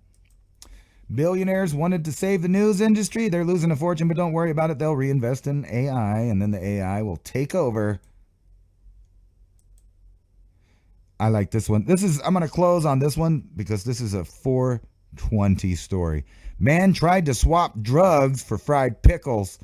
Billionaires wanted to save the news industry. They're losing a fortune, but don't worry about it. They'll reinvest in AI, and then the AI will take over. I like this one. I'm going to close on this one because this is a 420 story. Man tried to swap drugs for fried pickles.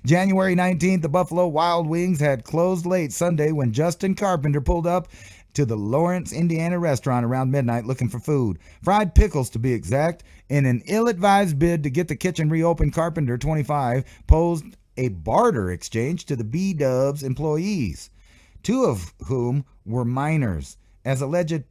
January 19th, the Buffalo Wild Wings had closed late Sunday when Justin Carpenter pulled up to the Lawrence, Indiana restaurant around midnight looking for food. Fried pickles, to be exact. In an ill-advised bid to get the kitchen reopened, Carpenter, 25, posed a barter exchange to the B-Dubs employees, two of whom were minors. As alleged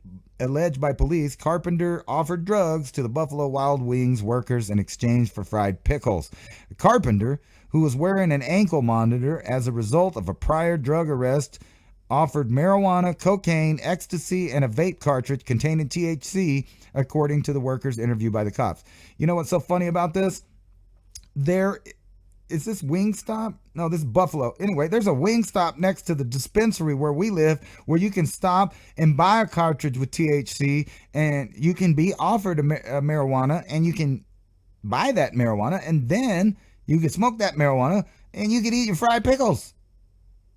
by police, Carpenter offered drugs to the Buffalo Wild Wings workers in exchange for fried pickles. Carpenter, who was wearing an ankle monitor as a result of a prior drug arrest, offered marijuana, cocaine, ecstasy, and a vape cartridge containing THC, according to the workers interviewed by the cops. You know what's so funny about this? Is this Wingstop? No, this is Buffalo. Anyway, there's a Wingstop next to the dispensary where we live, where you can stop and buy a cartridge with THC, and you can be offered a marijuana, and you can buy that marijuana, and then you can smoke that marijuana, and you can eat your fried pickles.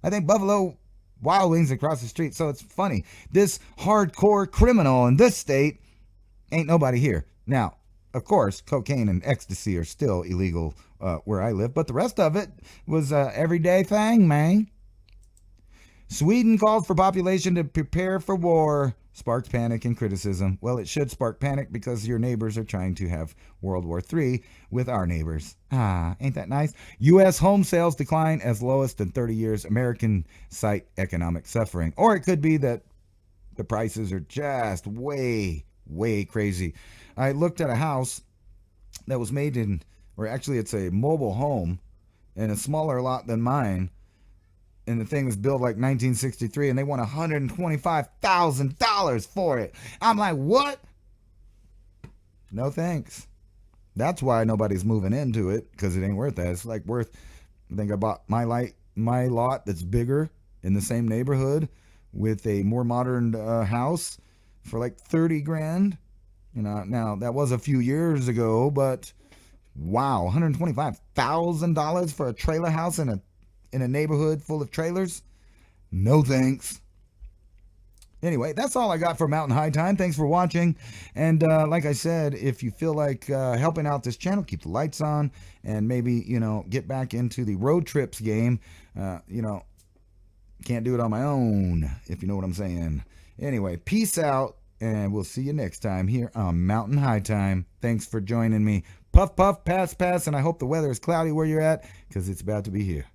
I think Buffalo Wild Wings across the street. So it's funny. This hardcore criminal in this state ain't nobody here. Now, of course, cocaine and ecstasy are still illegal where I live, but the rest of it was an everyday thing, man. Sweden calls for population to prepare for war. Sparks panic and criticism. Well, it should spark panic because your neighbors are trying to have World War III with our neighbors. Ain't that nice? U.S. home sales decline as lowest in 30 years. American cite economic suffering. Or it could be that the prices are just way crazy. I looked at a house that was made in, or actually it's a mobile home in a smaller lot than mine. And the thing was built like 1963, and they want $125,000 for it. I'm like, what? No thanks. That's why nobody's moving into it, because it ain't worth that. It's like worth, I think I bought my lot that's bigger in the same neighborhood with a more modern house for like 30 grand. You know, now that was a few years ago, but wow, $125,000 for a trailer house in a neighborhood full of trailers? No thanks. Anyway, that's all I got for Mountain High Time. Thanks for watching. And like I said, if you feel like helping out this channel, keep the lights on and maybe, get back into the road trips game. Can't do it on my own, if you know what I'm saying. Anyway, peace out, and we'll see you next time here on Mountain High Time. Thanks for joining me. Puff, puff, pass, pass, and I hope the weather is cloudy where you're at, because it's about to be here.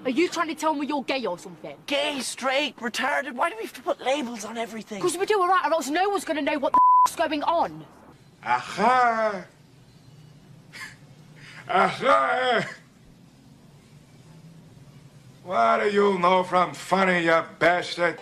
Are you trying to tell me you're gay or something? Gay, straight, retarded. Why do we have to put labels on everything? Because we do alright, or else no one's going to know what the f***'s going on. Aha! Aha! What do you know from funny, you bastard?